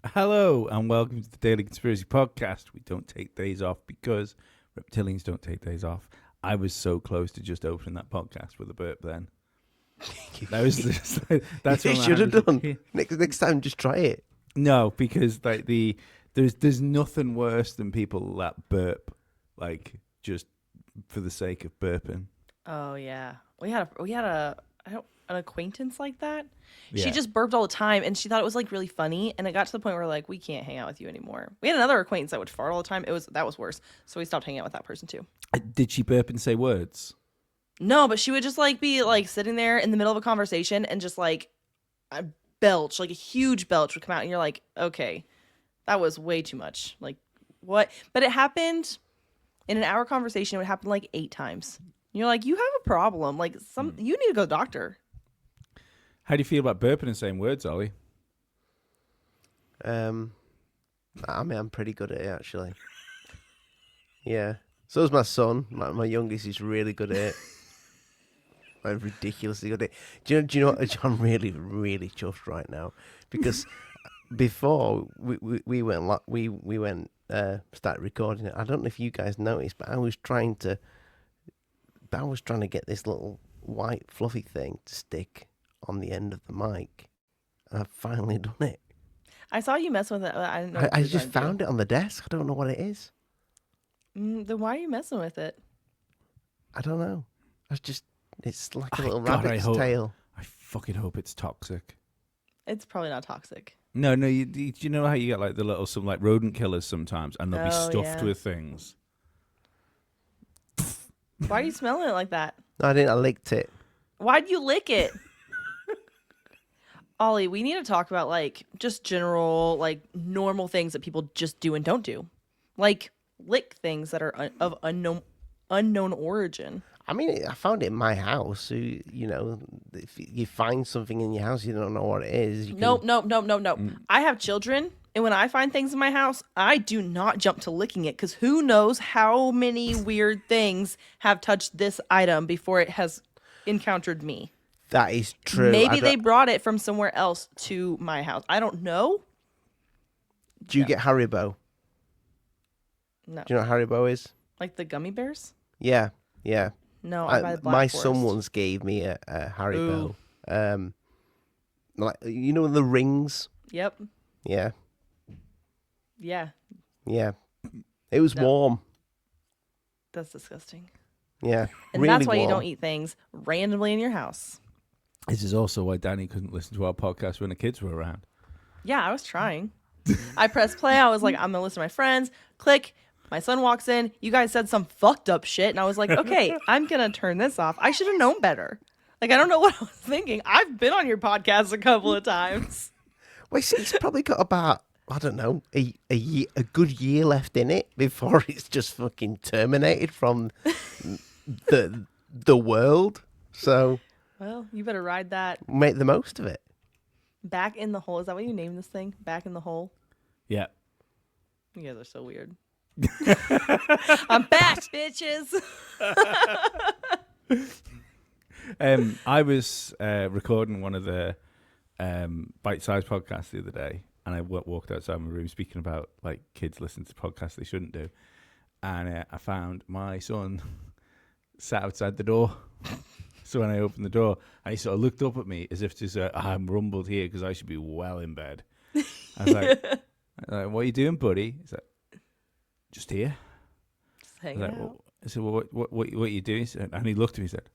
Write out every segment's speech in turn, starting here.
Hello and welcome to the Daily Conspiracy Podcast. We don't take days off because reptilians don't take days off. I was so close to just opening that podcast with a burp then. That was just, that's You what should have done. Next time, just try it. No, because there's nothing worse than people that burp just for the sake of burping. Oh yeah, we had an acquaintance like that. Yeah. She just burped all the time, and she thought it was really funny. And it got to the point where we can't hang out with you anymore. We had another acquaintance that would fart all the time. That was worse. So we stopped hanging out with that person too. Did she burp and say words? No, but she would just be sitting there in the middle of a conversation and just a belch, a huge belch would come out, and you're like, okay, that was way too much. What? But it happened in an hour conversation. It would happen 8 times. You're like, you have a problem. You need to go to the doctor. How do you feel about burping and saying words, Ollie? I'm pretty good at it, actually. Yeah. So is my son. My youngest is really good at it. I'm ridiculously good at it. Do you know what? I'm really, really chuffed right now. Because before we went started recording it, I don't know if you guys noticed, but I was trying to get this little white fluffy thing to stick on the end of the mic, and I've finally done it. I saw you mess with it. I didn't know. I just found it on the desk. I don't know what it is. Then why are you messing with it? I don't know. It's like a little rabbit's tail. I fucking hope it's toxic. It's probably not toxic. No. Do you know how you get some rodent killers sometimes, and they'll be stuffed with things? Why are you smelling it like that? No, I didn't. I licked it. Why'd you lick it? Ollie, we need to talk about just general normal things that people just do and don't do. Lick things that are of unknown origin. I mean, I found it in my house. So, if you find something in your house, you don't know what it is. Nope. I have children, and when I find things in my house, I do not jump to licking it, because who knows how many weird things have touched this item before it has encountered me. That is true. Maybe they brought it from somewhere else to my house. I don't know. Do you get Haribo? No. Do you know what Haribo is? Like the gummy bears? Yeah. No, I buy the Black my Forest. son once gave me a Haribo. The rings. Yep. Yeah. Yeah. It was warm. That's disgusting. Yeah. And really that's why warm. you don't eat things randomly in your house. This is also why Danny couldn't listen to our podcast when the kids were around. Yeah, I was trying. I pressed play. I was like, I'm going to listen to my friends. Click. My son walks in. You guys said some fucked up shit. And I was like, okay, I'm going to turn this off. I should have known better. I don't know what I was thinking. I've been on your podcast a couple of times. Well, it's probably got about, I don't know, a good year left in it before it's just fucking terminated from the world. So, well, you better ride that. Make the most of it. Back in the hole. Is that what you named this thing? Back in the hole? Yeah. You guys are so weird. I'm back, bitches. I was recording one of the bite-sized podcasts the other day, and I walked outside my room speaking about kids listening to podcasts they shouldn't do, and I found my son sat outside the door. So when I opened the door, and he sort of looked up at me as if to say, I'm rumbled here because I should be well in bed. I was like, what are you doing, buddy? He's like, just here. Just hanging out. Well, I said, well, what are you doing? He said, and he looked at me and said,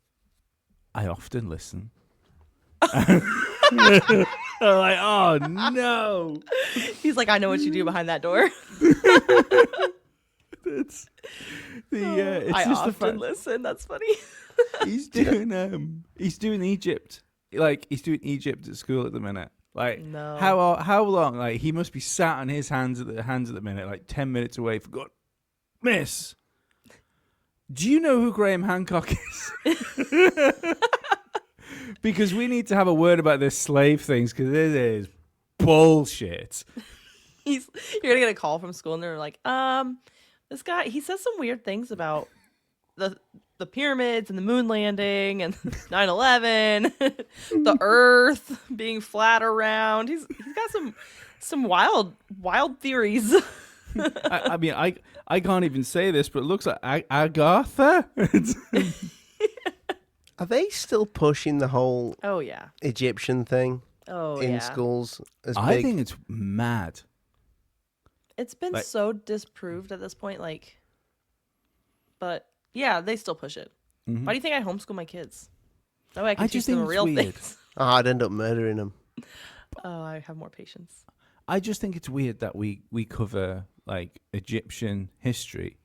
I often listen. I'm like, oh, no. He's like, I know what you do behind that door. It's I just often listen. That's funny. He's doing Egypt. He's doing Egypt at school at the minute. No. How long? He must be sat on his hands at the minute, 10 minutes away. For God, miss. Do you know who Graham Hancock is? Because we need to have a word about this slave things, because this is bullshit. You're gonna get a call from school and they're like, this guy, he says some weird things about the pyramids and the moon landing and 9/11, the Earth being flat around. He's got some wild theories. I mean, I can't even say this, but it looks like Agatha. Are they still pushing the whole Oh yeah. Egyptian thing in schools? I think it's mad. It's been Like- so disproved at this point, but yeah, they still push it. Mhm. Why do you think I homeschool my kids? That way I can I teach just them think it's real weird. things. Oh, I'd end up murdering them. Oh, I have more patience. I just think it's weird that we cover like Egyptian history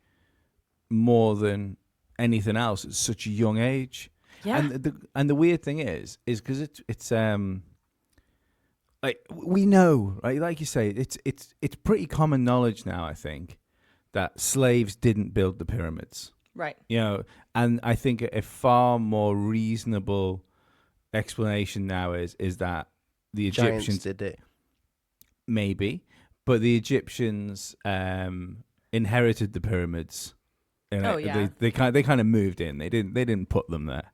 more than anything else at such a young age. Yeah. And the weird thing is because it's like we know, right? Like you say, it's pretty common knowledge now, I think, that slaves didn't build the pyramids. Right. You know, and I think a far more reasonable explanation now is that the Giants Egyptians did it. maybe, but the Egyptians inherited the pyramids. And Oh, yeah. they kind of moved in. They didn't put them there.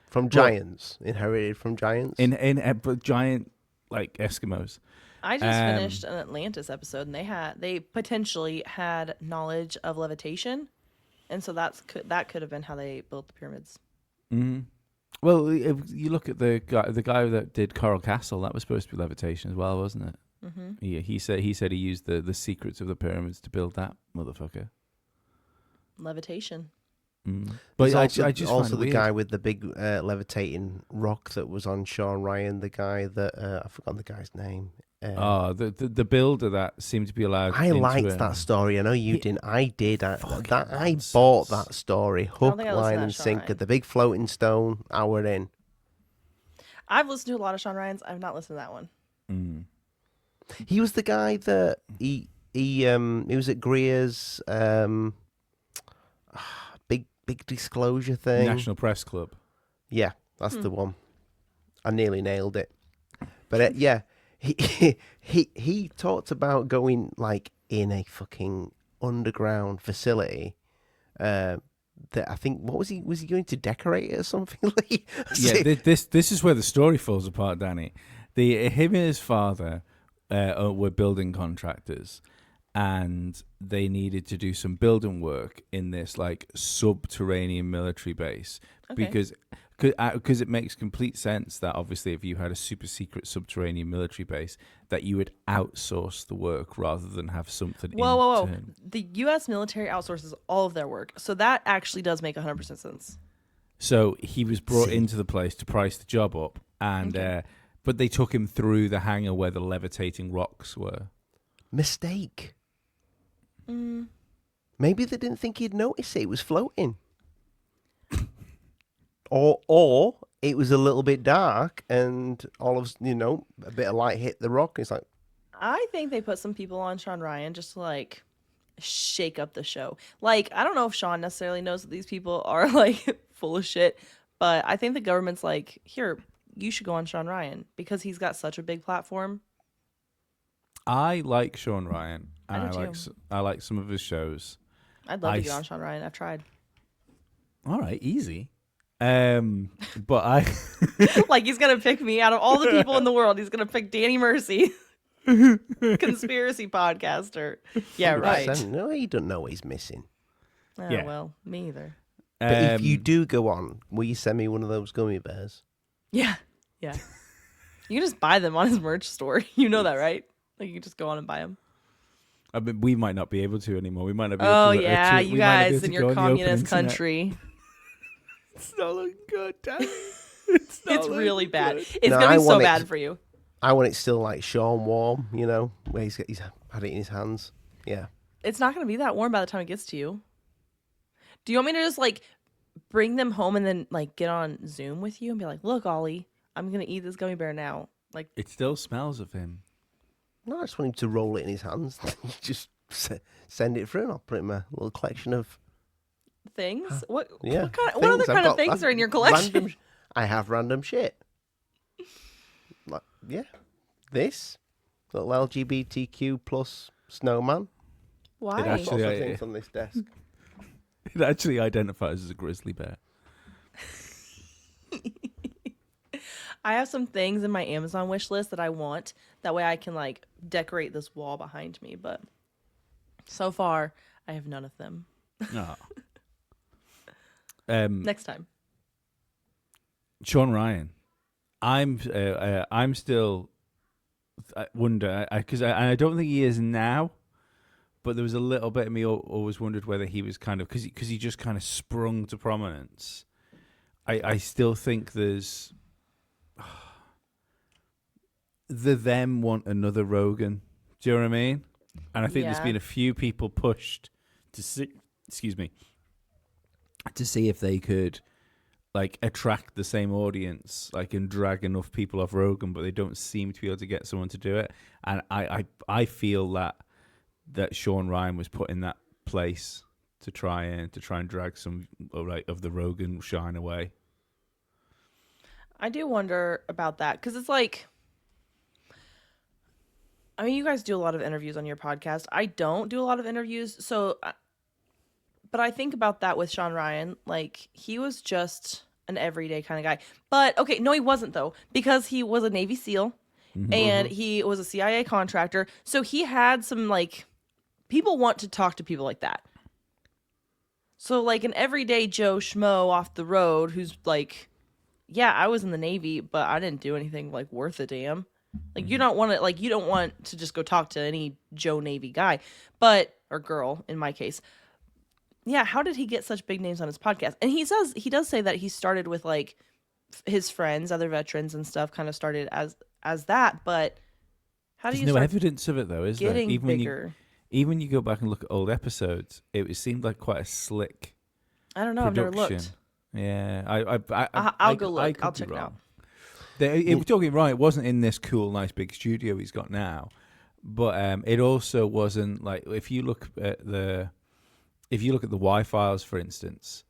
From giants. Inherited from giants. But giant like Eskimos. I just finished an Atlantis episode, and they potentially had knowledge of levitation, and so that could have been how they built the pyramids. Mm-hmm. Well, if you look at the guy that did Coral Castle, that was supposed to be levitation as well, wasn't it? Mm-hmm. Yeah, he said he used the secrets of the pyramids to build that motherfucker. Levitation. Mm. But There's I just also find it the weird. guy with the big levitating rock that was on Sean Ryan. The guy that I've forgotten the guy's name. The builder that seemed to be allowed. I into liked it. that story. I know you didn't. I did. I nonsense. bought that story, hook, think I listened to line, that and Sean sinker. Ryan. The big floating stone. Hour in. I've listened to a lot of Sean Ryan's. I've not listened to that one. Mm. He was the guy that he was at Greer's big disclosure thing. National Press Club. Yeah, that's the one. I nearly nailed it. But yeah, he talked about going like in a fucking underground facility. That I think was he going to decorate it or something? Yeah, this is where the story falls apart, Danny. Him and his father were building contractors, and they needed to do some building work in this like subterranean military base because it makes complete sense that obviously if you had a super secret subterranean military base that you would outsource the work rather than have something. Whoa! The U.S. military outsources all of their work, so that actually does make 100% sense. So he was brought into the place to price the job up, and but they took him through the hangar where the levitating rocks were. Mistake. Maybe they didn't think he'd notice it. It was floating. Or it was a little bit dark, and all of a bit of light hit the rock. And it's like, I think they put some people on Sean Ryan just to like shake up the show. Like, I don't know if Sean necessarily knows that these people are like full of shit, but I think the government's like, here, you should go on Sean Ryan because he's got such a big platform. I like Sean Ryan, and I do too. I like some of his shows. I'd love to get on Sean Ryan. I've tried. All right, easy. But I Like, he's gonna pick me out of all the people in the world. He's gonna pick Danny Mercy, conspiracy podcaster. Yeah, right. No, you don't know what he's missing. Oh, Yeah. well, me either. But if you do go on, will you send me one of those gummy bears? Yeah. You can just buy them on his merch store. You know that, right? Like, you can just go on and buy them. I mean, we might not be able to anymore. We might not be Oh, able to. yeah. we You might not be guys able in to your go on the open communist internet. country. It's not looking good, Danny. It's really bad. It's No, going I to be so want it bad to- for you. I want it still like Sean warm, where he's had it in his hands. Yeah. It's not going to be that warm by the time it gets to you. Do you want me to just, like, bring them home and then, like, get on Zoom with you and be like, look, Ollie, I'm going to eat this gummy bear now. Like, It still smells of him. No, I just want him to roll it in his hands. Just send it through, and I'll put it in my little collection of. things? What Yeah. what other kind of things are in your collection? I have random shit. Like, yeah. This little LGBTQ plus snowman. Why? It actually- Lots of Yeah. things on this desk. It actually identifies as a grizzly bear. I have some things in my Amazon wish list that I want. That way I can like decorate this wall behind me. But so far, I have none of them. Oh. Next time. Sean Ryan. I'm still. I wonder because I don't think he is now, but there was a little bit of me always wondered whether he was kind of because he just kind of sprung to prominence. I still think there's them want another Rogan. Do you know what I mean? And I think there's been a few people pushed to see. Excuse me. To see if they could like attract the same audience, like and drag enough people off Rogan, but they don't seem to be able to get someone to do it. And I feel that Sean Ryan was put in that place to try and drag some of the Rogan shine away. I do wonder about that because it's like, I mean, you guys do a lot of interviews on your podcast. I don't do a lot of interviews, so. But I think about that with Sean Ryan. Like, he was just an everyday kind of guy. But, okay, no, he wasn't, though, because he was a Navy SEAL and he was a CIA contractor. So he had some, like, people want to talk to people like that. So, like, an everyday Joe Schmo off the road who's like, yeah, I was in the Navy, but I didn't do anything, like, worth a damn. Like, you don't want to just go talk to any Joe Navy guy, or girl, in my case. Yeah, how did he get such big names on his podcast? And he does say that he started with like his friends, other veterans and stuff, kind of started as that. But how do you? There's no evidence of it though, is there? Getting bigger. Even when you go back and look at old episodes, it seemed like quite a slick. I don't know. Production. I've never looked. Yeah, I'll go look. I'll check it out. We're talking right. It wasn't in this cool, nice big studio he's got now, but it also wasn't like if you look at the Y-Files, for instance,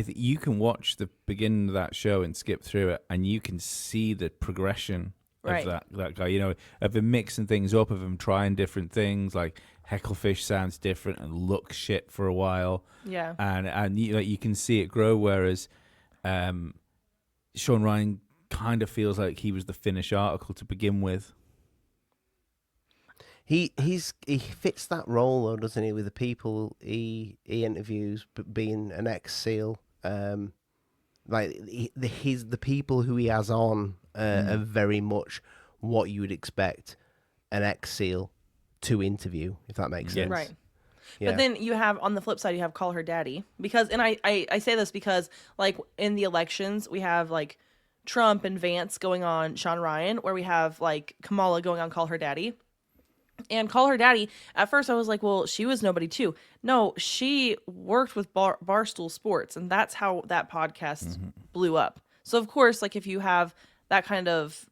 you can watch the beginning of that show and skip through it, and you can see the progression of that guy. You know, of him mixing things up, of him trying different things. Like Hecklefish sounds different and looks shit for a while. Yeah, and you can see it grow. Whereas Sean Ryan kind of feels like he was the finished article to begin with. He fits that role though, doesn't he? With the people he interviews, being an ex-SEAL, the people who he has on are very much what you would expect an ex-SEAL to interview, if that makes sense. Right. Yeah. But then you have on the flip side, you have Call Her Daddy I say this because like in the elections we have like Trump and Vance going on Sean Ryan, where we have like Kamala going on Call Her Daddy. And Call Her Daddy, at first I was like, well, she was nobody too. No, she worked with Barstool Sports, and that's how that podcast blew up. So, of course, like if you have that kind of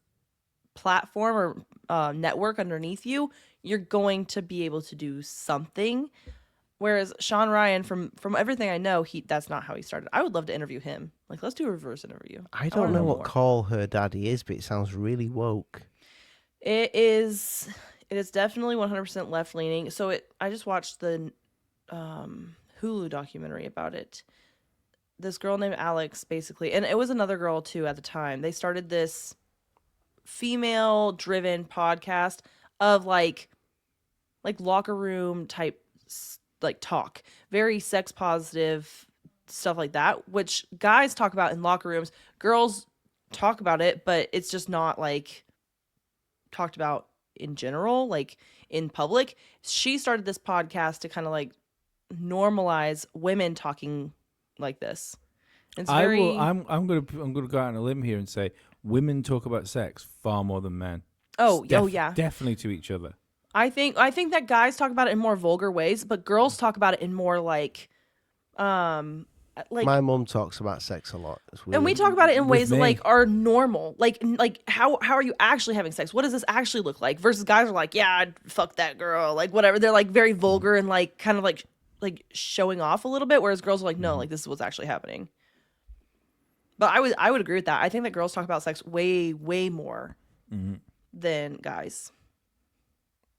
platform or network underneath you, you're going to be able to do something. Whereas Sean Ryan, from everything I know, that's not how he started. I would love to interview him. Like, let's do a reverse interview. I don't know what Call Her Daddy is, but it sounds really woke. It is definitely 100% left leaning. So I just watched the Hulu documentary about it. This girl named Alex, basically, and it was another girl too at the time. They started this female-driven podcast of like locker room type like talk, very sex positive stuff like that, which guys talk about in locker rooms. Girls talk about it, but it's just not like talked about in general, like in public. She started this podcast to kind of like normalize women talking like this. It's I'm gonna go out on a limb here and say women talk about sex far more than men. Yeah, definitely to each other. I think that guys talk about it in more vulgar ways, but girls talk about it in more like my mum talks about sex a lot. And we talk about it in ways that like are normal. Like how are you actually having sex? What does this actually look like? Versus guys are like, yeah, I'd fuck that girl, like whatever. They're like very vulgar and like kind of like showing off a little bit. Whereas girls are like, no, like this is what's actually happening. But I would agree with that. I think that girls talk about sex way more than guys.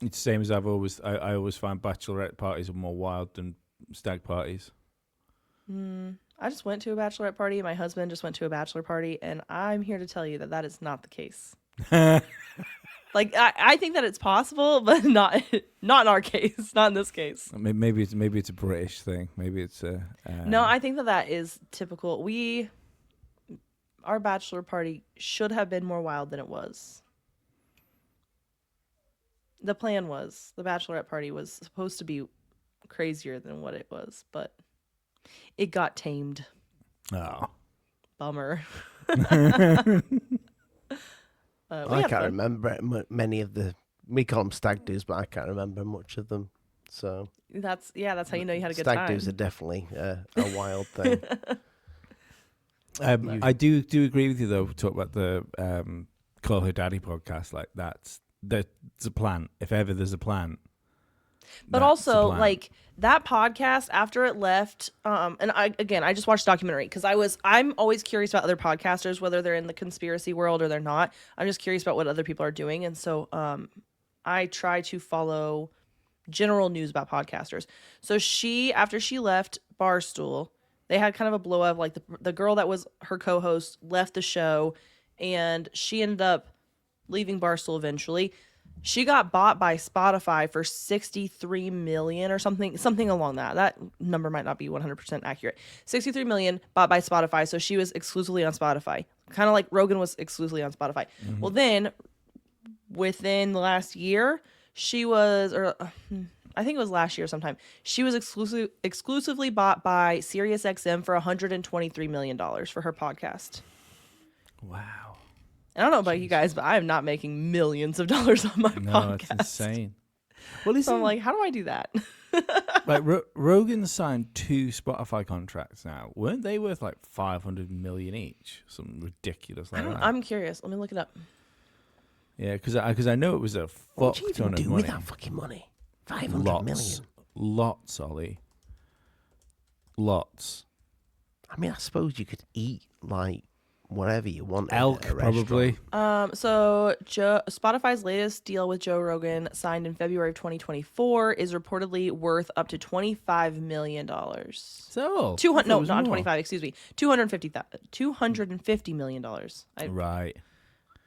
It's the same as I always find bachelorette parties are more wild than stag parties. I just went to a bachelorette party. My husband just went to a bachelor party, and I'm here to tell you that that is not the case. Like I think that it's possible, but not in our case, not in this case. Maybe it's a British thing. Maybe it's a. No, I think that is typical. Our bachelor party should have been more wild than it was. The plan was the bachelorette party was supposed to be crazier than what it was, but it got tamed. Oh. Bummer. I can't remember many of the. We call them stag do's, but I can't remember much of them. So that's how you know you had a good stag time. Stag do's are definitely a wild thing. I do agree with you though. Talk about the Call Her Daddy podcast. Like that's a plan. If ever there's a plan. But also, like that podcast after it left, and I just watched the documentary because I'm always curious about other podcasters, whether they're in the conspiracy world or they're not. I'm just curious about what other people are doing, and so I try to follow general news about podcasters. So after she left Barstool, they had kind of a blow up. Like the girl that was her co-host left the show, and she ended up leaving Barstool eventually. She got bought by Spotify for $63 million or something along that. That number might not be 100% accurate. $63 million bought by Spotify, so she was exclusively on Spotify. Kind of like Rogan was exclusively on Spotify. Mm-hmm. Well, then within the last year, she was, or I think it was last year sometime, she was exclusively bought by SiriusXM for $123 million for her podcast. Wow. I don't know about you guys, but I am not making millions of dollars on my podcast. No, it's insane. Well, so I'm like, how do I do that? Like Rogan signed 2 Spotify contracts now. Weren't they worth like $500 million each? Something ridiculous like that. I'm curious. Let me look it up. Yeah, because I know it was a fuck ton of money. With that fucking money? 500 million. Lots, Ollie. Lots. I mean, I suppose you could eat like whatever you want. Elk, probably. So Spotify's latest deal with Joe Rogan, signed in February of 2024, is reportedly worth up to $25 million. So not 25. Excuse me, $250 million. Right.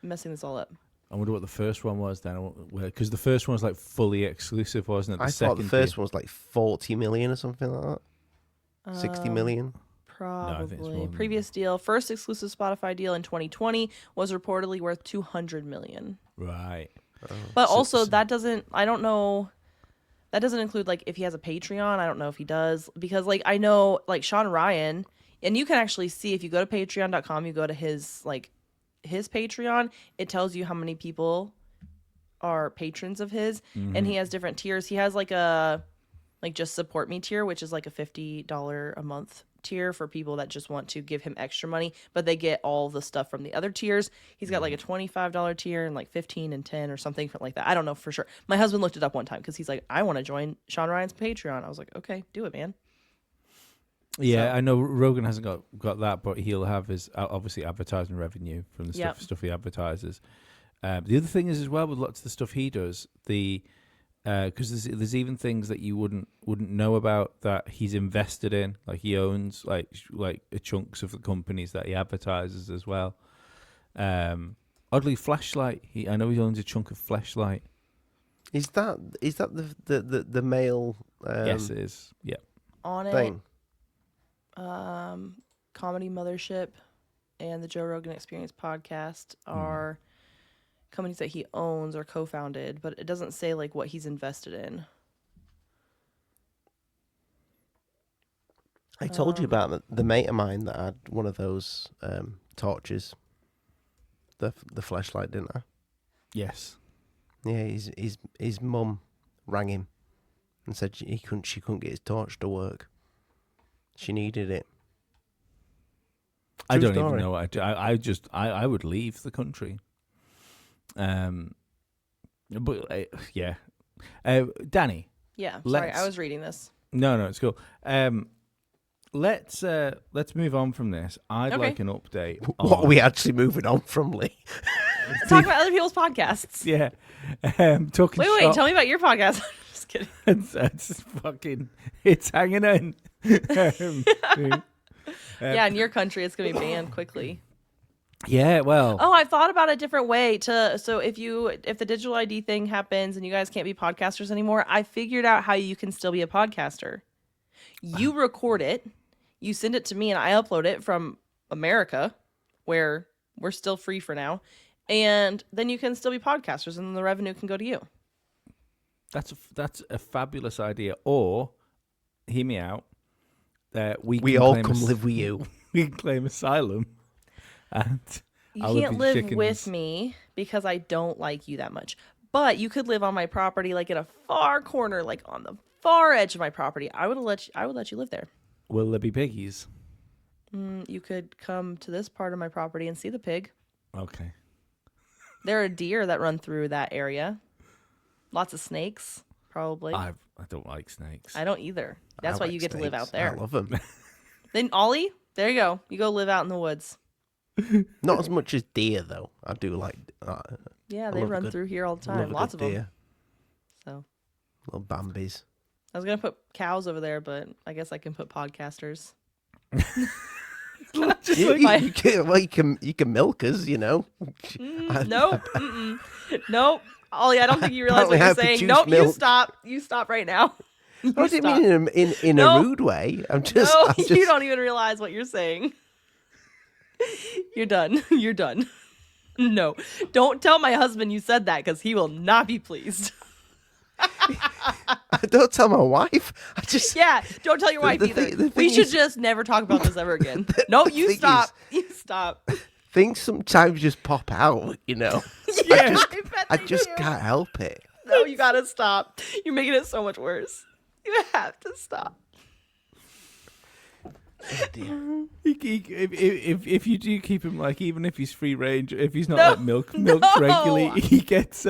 I'm messing this all up. I wonder what the first one was then, because the first one was like fully exclusive, wasn't it? I thought the first one was like 40 million or something like that. 60 million. Probably. Previous deal, first exclusive Spotify deal in 2020 was reportedly worth $200 million. Right. But also that doesn't include like if he has a Patreon. I don't know if he does, because like I know like Sean Ryan, and you can actually see if you go to patreon.com, you go to his Patreon, it tells you how many people are patrons of his, and he has different tiers. He has like a just support me tier, which is like a $50 a month tier for people that just want to give him extra money, but they get all the stuff from the other tiers. He's got like a $25 tier and like 15 and 10 or something like that. I don't know for sure. My husband looked it up one time because he's like, I want to join Sean Ryan's Patreon. I was like, okay, do it, man. Yeah, I know Rogan hasn't got that, but he'll have his obviously advertising revenue from the stuff he advertises. The other thing is as well with lots of the stuff he does, because there's even things that you wouldn't know about that he's invested in, like he owns like chunks of the companies that he advertises as well. Oddly, Fleshlight. I know he owns a chunk of Fleshlight. Is that the male? Yes, it is. Yeah. On thing. Comedy Mothership and the Joe Rogan Experience podcast are companies that he owns or co-founded, but it doesn't say like what he's invested in. I told you about the mate of mine that had one of those torches, the flashlight, didn't I? Yes. Yeah, his mum rang him and said she couldn't get his torch to work. She needed it. I don't even know. I would leave the country. But yeah. Danny. Yeah. Sorry, I was reading this. No, it's cool. Let's move on from this. I'd like an update. What are we actually moving on from, Lee? Talk about other people's podcasts. Yeah. Talking. Wait. Tell me about your podcast. I'm just kidding. It's fucking. It's hanging in. Yeah, in your country, it's gonna be banned quickly. Yeah, well, Oh, I thought about a different way to. So if the digital ID thing happens and you guys can't be podcasters anymore, I figured out how you can still be a podcaster. You record it, you send it to me, and I upload it from America, where we're still free for now, and then you can still be podcasters, and then the revenue can go to you. that's a fabulous idea. Or, hear me out. We We can all claim come live with you. We can claim asylum, and You I'll can't be live chickens. with me because I don't like you that much. But you could live on my property, like in a far corner, like on the far edge of my property. I would let you live there. Will there be piggies? You could come to this part of my property and see the pig. Okay. There are deer that run through that area. Lots of snakes, probably. I don't like snakes. I don't either. That's I why like you get to live snakes. out there. I love them. Then Ollie, there you go. You go live out in the woods. Not as much as deer, though. I do like. Yeah, I they love a run good- through here all the love time. a Lots of good them. deer. So Little Bambis. I was gonna put cows over there, but I guess I can put podcasters. You can milk us, you know. Nope. Nope. Ollie, I don't think you realize what Apparently I you're saying. produce Nope, you milk. stop. You stop right now. You I didn't stop. mean in No. a rude way. I'm just. No, I'm just you don't even realize what you're saying. You're done. You're done. No, don't tell my husband you said that because he will not be pleased. Don't tell my wife. I just. Yeah, don't tell your wife the either. thing- the We thing should is- just never talk about this ever again. No, you thing stop. You stop. Things sometimes just pop out, you know. Yeah, I bet they just do. can't help it. No, you gotta stop. You're making it so much worse. You have to stop. Oh, dear. If you do keep him, like, even if he's free range, if he's not No, like milked no. regularly, he gets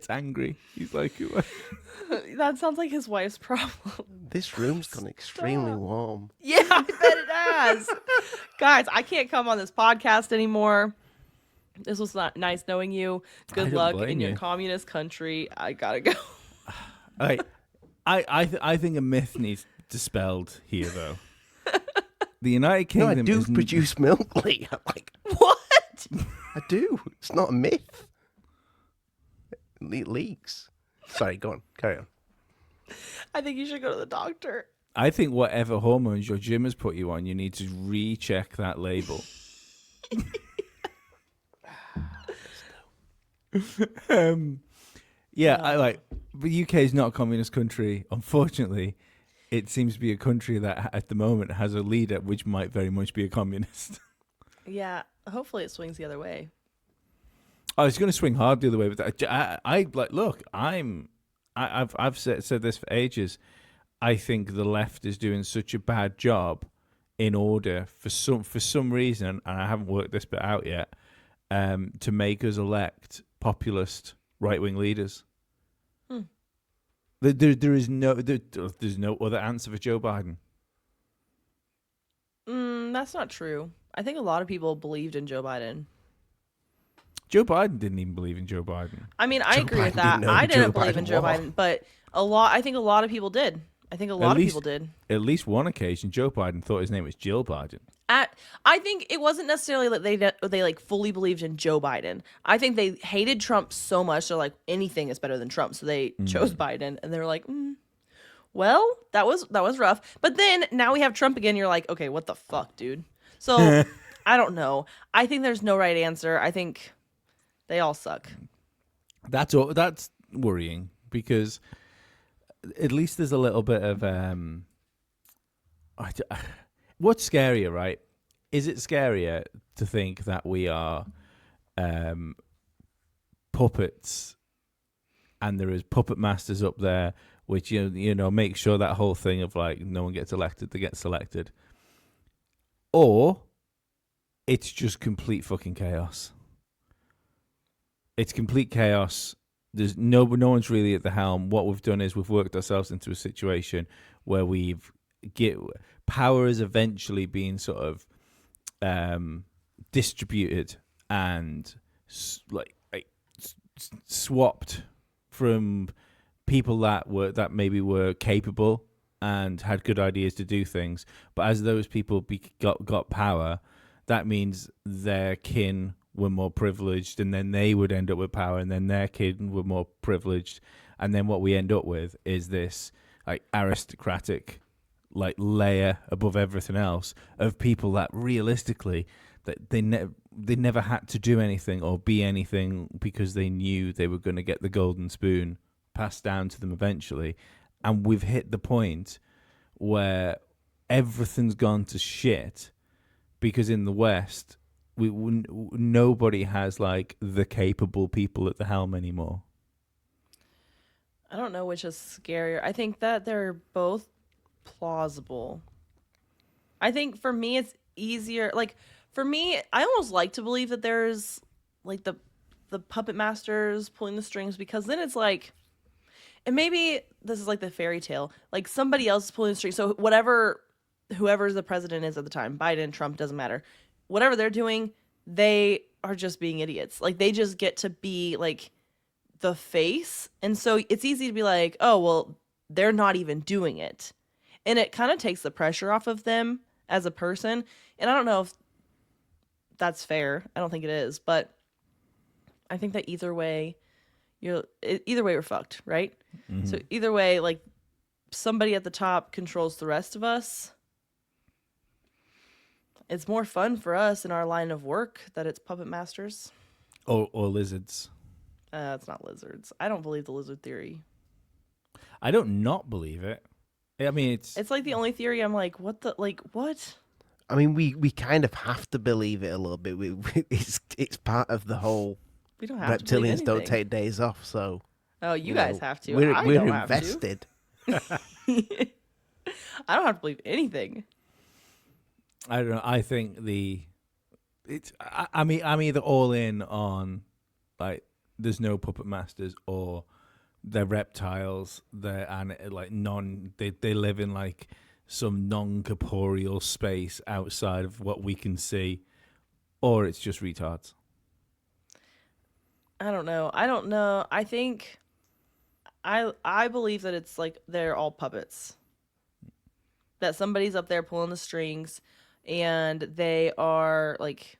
angry. He's like, That sounds like his wife's problem. This room's gone extremely warm. Yeah, I bet it has. Guys, I can't come on this podcast anymore. This was not nice knowing you. I Good don't luck blame in your you. communist country. I gotta go. I think a myth needs dispelled here, though. The United No, I Kingdom do is produce milk, Lee. Like, What? I do. It's not a myth. It leaks. Sorry, go on. Carry on. I think you should go to the doctor. I think whatever hormones your gym has put you on, you need to recheck that label. I like. The UK is not a communist country. Unfortunately, it seems to be a country that, at the moment, has a leader which might very much be a communist. Yeah, hopefully it swings the other way. I was going to swing hard the other way, but I like. Look, I've said this for ages. I think the left is doing such a bad job in order for some reason, and I haven't worked this bit out yet, to make us elect populist right-wing leaders. There's no other answer for Joe Biden. That's not true. I think a lot of people believed in Joe Biden. Joe Biden didn't even believe in Joe Biden. I mean, I Joe agree with Biden that. didn't know I who didn't Joe believe in Biden Joe was. Biden, but I think a lot of people did. I think a lot of people did. At least one occasion, Joe Biden thought his name was Jill Biden. I think it wasn't necessarily that they like fully believed in Joe Biden. I think they hated Trump so much they're like anything is better than Trump, so they chose Biden, and they were like, well, that was rough. But then now we have Trump again. You're like, okay, what the fuck, dude? So I don't know. I think there's no right answer. I think they all suck. That's worrying because at least there's a little bit of what's scarier, right? Is it scarier to think that we are puppets and there is puppet masters up there which you know make sure that whole thing of like no one gets elected, they get selected, or it's just complete fucking chaos? It's complete chaos. There's no one's really at the helm. What we've done is we've worked ourselves into a situation where power is eventually being sort of distributed and swapped from people that maybe were capable and had good ideas to do things. But as those people got power, that means their kin were more privileged, and then they would end up with power, and then their kin were more privileged, and then what we end up with is this like aristocratic like layer above everything else of people that realistically that they never had to do anything or be anything because they knew they were going to get the golden spoon passed down to them eventually. And we've hit the point where everything's gone to shit because in the West nobody has like the capable people at the helm anymore. I don't know which is scarier. I think that they're both plausible. I think for me it's easier. Like for me, I almost like to believe that there's like the puppet masters pulling the strings, because then it's like, and maybe this is like the fairy tale, like somebody else is pulling the strings. So whoever the president is at the time, Biden, Trump, doesn't matter. Whatever they're doing, they are just being idiots. Like they just get to be like the face. And so it's easy to be like, oh, well, they're not even doing it. And it kind of takes the pressure off of them as a person. And I don't know if that's fair. I don't think it is. But I think that either way we're fucked, right? Mm-hmm. So either way, like somebody at the top controls the rest of us. It's more fun for us in our line of work that it's puppet masters. Or lizards. It's not lizards. I don't believe the lizard theory. I don't not believe it. I mean, it's like the only theory I'm like, what? I mean, we kind of have to believe it a little bit. It's part of the whole. We don't have reptilians don't take days off, so. Oh, you guys have to. We're don't invested. Have to. I don't have to believe anything. I don't know. I think I'm either all in on like there's no puppet masters, or they're reptiles. They live in like some non-corporeal space outside of what we can see, or it's just retards. I don't know. I think I believe that it's like they're all puppets. That somebody's up there pulling the strings, and they are like,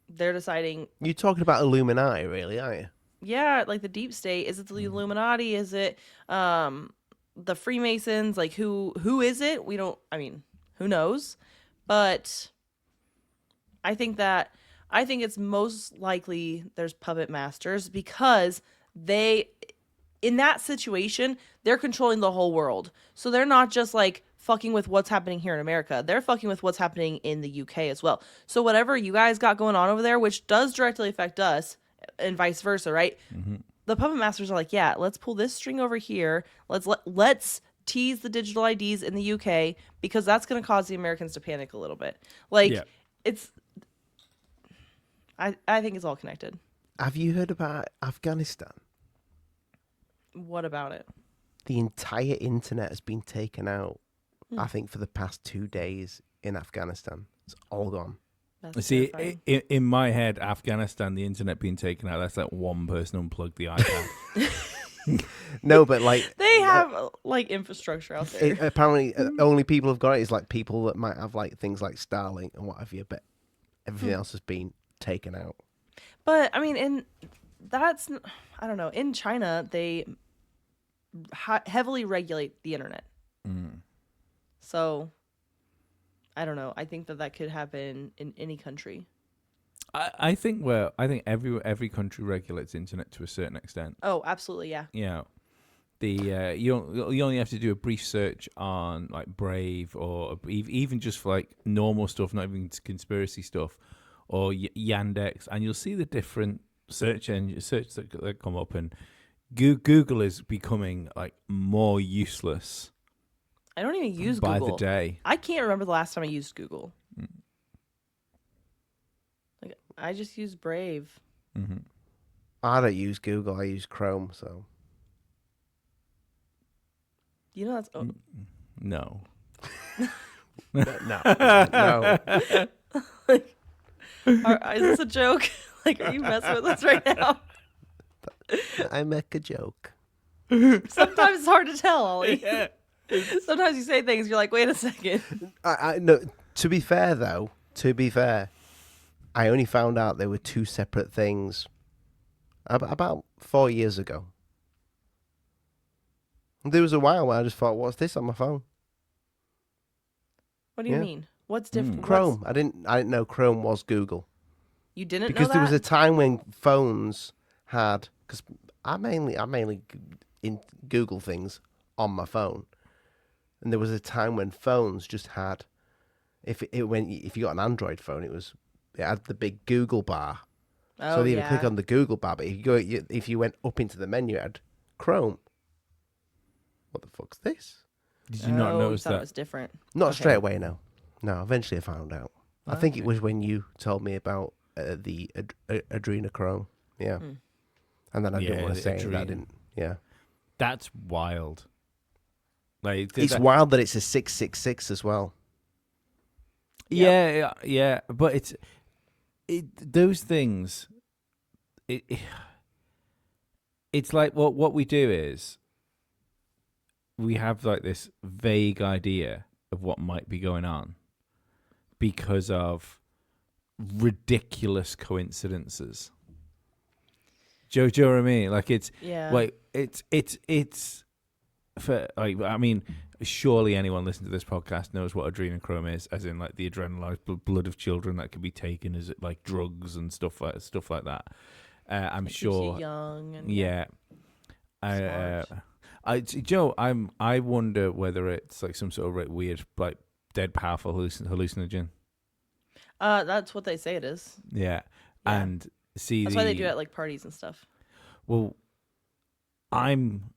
they're deciding. You're talking about Illuminati, really, aren't you? Yeah, like the deep state. Is it the Illuminati? Is it the Freemasons? Like who is it? Who knows? But I think it's most likely there's puppet masters, because they, in that situation, they're controlling the whole world. So they're not just like fucking with what's happening here in America. They're fucking with what's happening in the UK as well. So whatever you guys got going on over there, which does directly affect us, and vice versa, right? Mm-hmm. The puppet masters are like, yeah, let's pull this string over here. Let's tease the digital IDs in the UK, because that's going to cause the Americans to panic a little bit. Like, yeah. I think it's all connected. Have you heard about Afghanistan? What about it? The entire internet has been taken out, I think, for the past 2 days in Afghanistan. It's all gone. See, in my head, Afghanistan, the internet being taken out, that's like one person unplugged the iPad. No, but like they have like infrastructure out there. Apparently, only people have got it is like people that might have like things like Starlink and what have you, but everything else has been taken out. But I mean, I don't know. In China, they heavily regulate the internet. So I don't know. I think that could happen in any country. I think every country regulates internet to a certain extent. Oh, absolutely, yeah. Yeah. You only have to do a brief search on like Brave, or even just for like normal stuff, not even conspiracy stuff, or Yandex, and you'll see the different search that come up. And Google is becoming like more useless. I don't even use by Google. the day. I can't remember the last time I used Google. Like I just use Brave. Mm-hmm. I don't use Google. I use Chrome. So you know that's no. No. Is this a joke? Like, are you messing with us right now? I make a joke. Sometimes it's hard to tell, Ollie. Yeah. Sometimes you say things, you're like, wait a second. I no. To be fair, though, I only found out they were two separate things about 4 years ago. There was a while where I just thought, "What's this on my phone?" What do you Yeah. mean? What's different? Chrome. I didn't know Chrome was Google You didn't because know there was that? a time when phones had. Because I mainly in Google things on my phone, and there was a time when phones just had. If you got an Android phone, it had the big Google bar. Oh, So you yeah. click on the Google bar, but if you went up into the menu, it had Chrome. What the fuck's this? Did you not Oh, notice thought it that? was different. Not Okay. straight away, no. No, eventually I found out. I think it Okay. was when you told me about the Adrenochrome. Yeah. Mm. And then I didn't Yeah, want to the say that I Adren. didn't. Yeah. That's wild. Like It's wild that it's a 666 as well. Yeah, but those things. It's like what we do is we have like this vague idea of what might be going on because of ridiculous coincidences. Do you know what I mean? Like it's Yeah. like it's for like I mean, surely anyone listening to this podcast knows what adrenochrome is, as in like the adrenalized blood of children that can be taken as like drugs and stuff like that. I'm It keeps sure. you young and Yeah. smart. I wonder whether it's like some sort of like weird, like dead powerful hallucinogen. That's what they say it is. Yeah. Yeah. And see, That's why they do it at like parties and stuff. well, I'm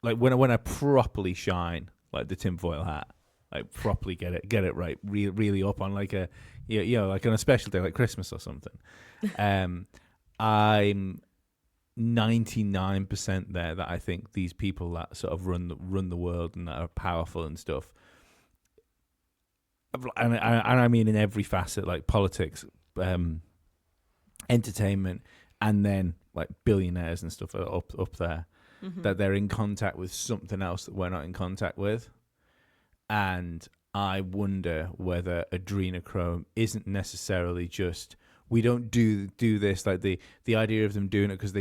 like when I properly shine like the tinfoil hat, like properly get it right, really up on like a like on a special day like Christmas or something. I'm 99% there that I think these people that sort of run the world and that are powerful and stuff, and I mean in every facet, like politics, entertainment, and then like billionaires and stuff are up there, that they're in contact with something else that we're not in contact with. And I wonder whether adrenochrome isn't necessarily just, we don't do this, like the idea of them doing it because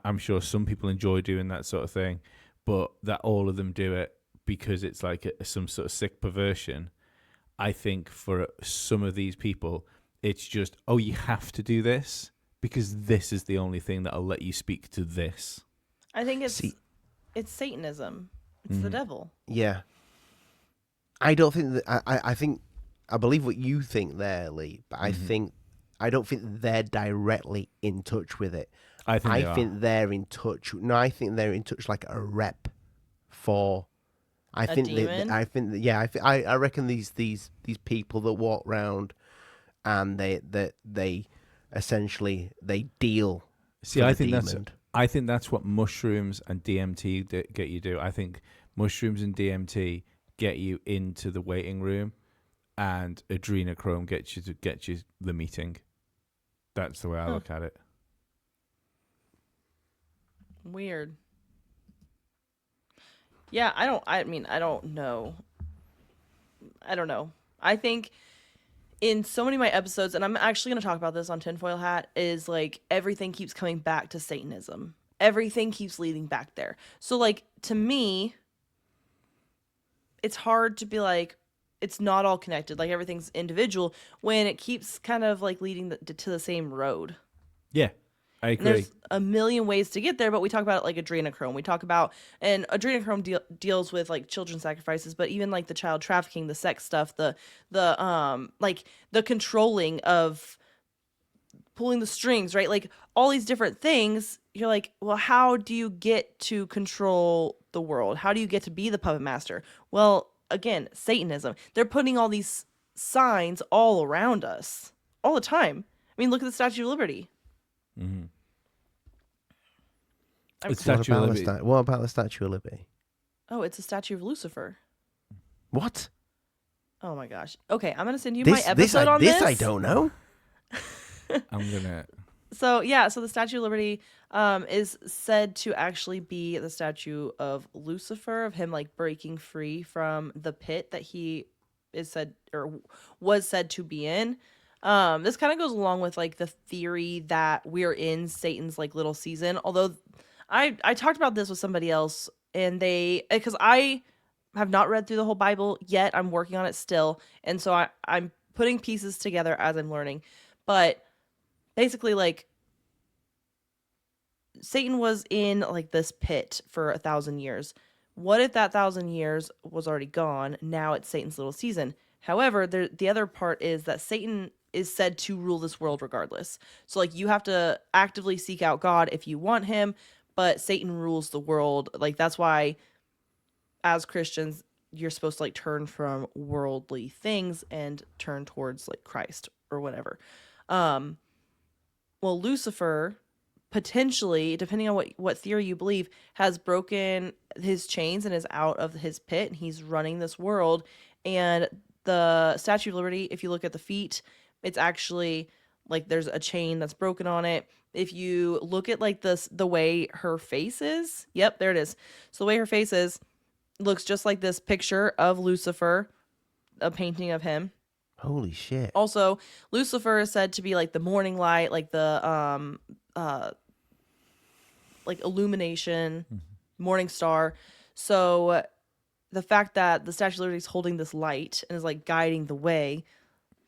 I'm sure some people enjoy doing that sort of thing, but that all of them do it because it's like some sort of sick perversion. I think for some of these people, it's just, oh, you have to do this because this is the only thing that'll let you speak to this. I think it's Satanism. It's the devil. Yeah. I don't think that. I believe what you think there, Lee, but I don't think they're directly in touch with it. I think they're in touch. No, I think they're in touch like a rep for. I think demon? I reckon these people that walk around and they essentially they deal. See, I think that's what mushrooms and DMT get you do. I think mushrooms and DMT get you into the waiting room, and adrenochrome gets you the meeting. That's the way I look at it. Weird. Yeah, I don't know. I think in so many of my episodes, and I'm actually going to talk about this on Tinfoil Hat, is like everything keeps coming back to Satanism. Everything keeps leading back there. So like to me, it's hard to be like, it's not all connected. Like everything's individual when it keeps kind of like leading to the same road. Yeah, I And agree. there's a million ways to get there, but we talk about it like adrenochrome. We talk about, and adrenochrome deals with like children sacrifices, but even like the child trafficking, the sex stuff, the like the controlling of pulling the strings, right? Like all these different things. You're like, well, how do you get to control the world? How do you get to be the puppet master? Well, again, Satanism. They're putting all these signs all around us all the time. I mean, look at the Statue of Liberty. Mm-hmm. What about the Statue of Liberty? Oh, it's a statue of Lucifer. What? Oh my gosh. Okay, I'm gonna send you my episode on this. This I don't know. I'm gonna. So yeah, so the Statue of Liberty, is said to actually be the statue of Lucifer, of him like breaking free from the pit that he is said or was said to be in. This kind of goes along with like the theory that we're in Satan's like little season. Although I talked about this with somebody else, and because I have not read through the whole Bible yet. I'm working on it still, and so I'm putting pieces together as I'm learning. But basically, like, Satan was in like this pit for 1,000 years. What if that 1,000 years was already gone? Now it's Satan's little season. However, the other part is that Satan is said to rule this world regardless. So like you have to actively seek out God if you want him, but Satan rules the world. Like that's why as Christians you're supposed to like turn from worldly things and turn towards like Christ or whatever. Well, Lucifer potentially, depending on what theory you believe, has broken his chains and is out of his pit and he's running this world. And the Statue of Liberty, if you look at the feet, it's actually like there's a chain that's broken on it. If you look at like the way her face is, yep, there it is. So the way her face is looks just like this picture of Lucifer, a painting of him. Holy shit. Also, Lucifer is said to be like the morning light, like the like illumination, morning star. So the fact that the Statue of Liberty is holding this light and is like guiding the way,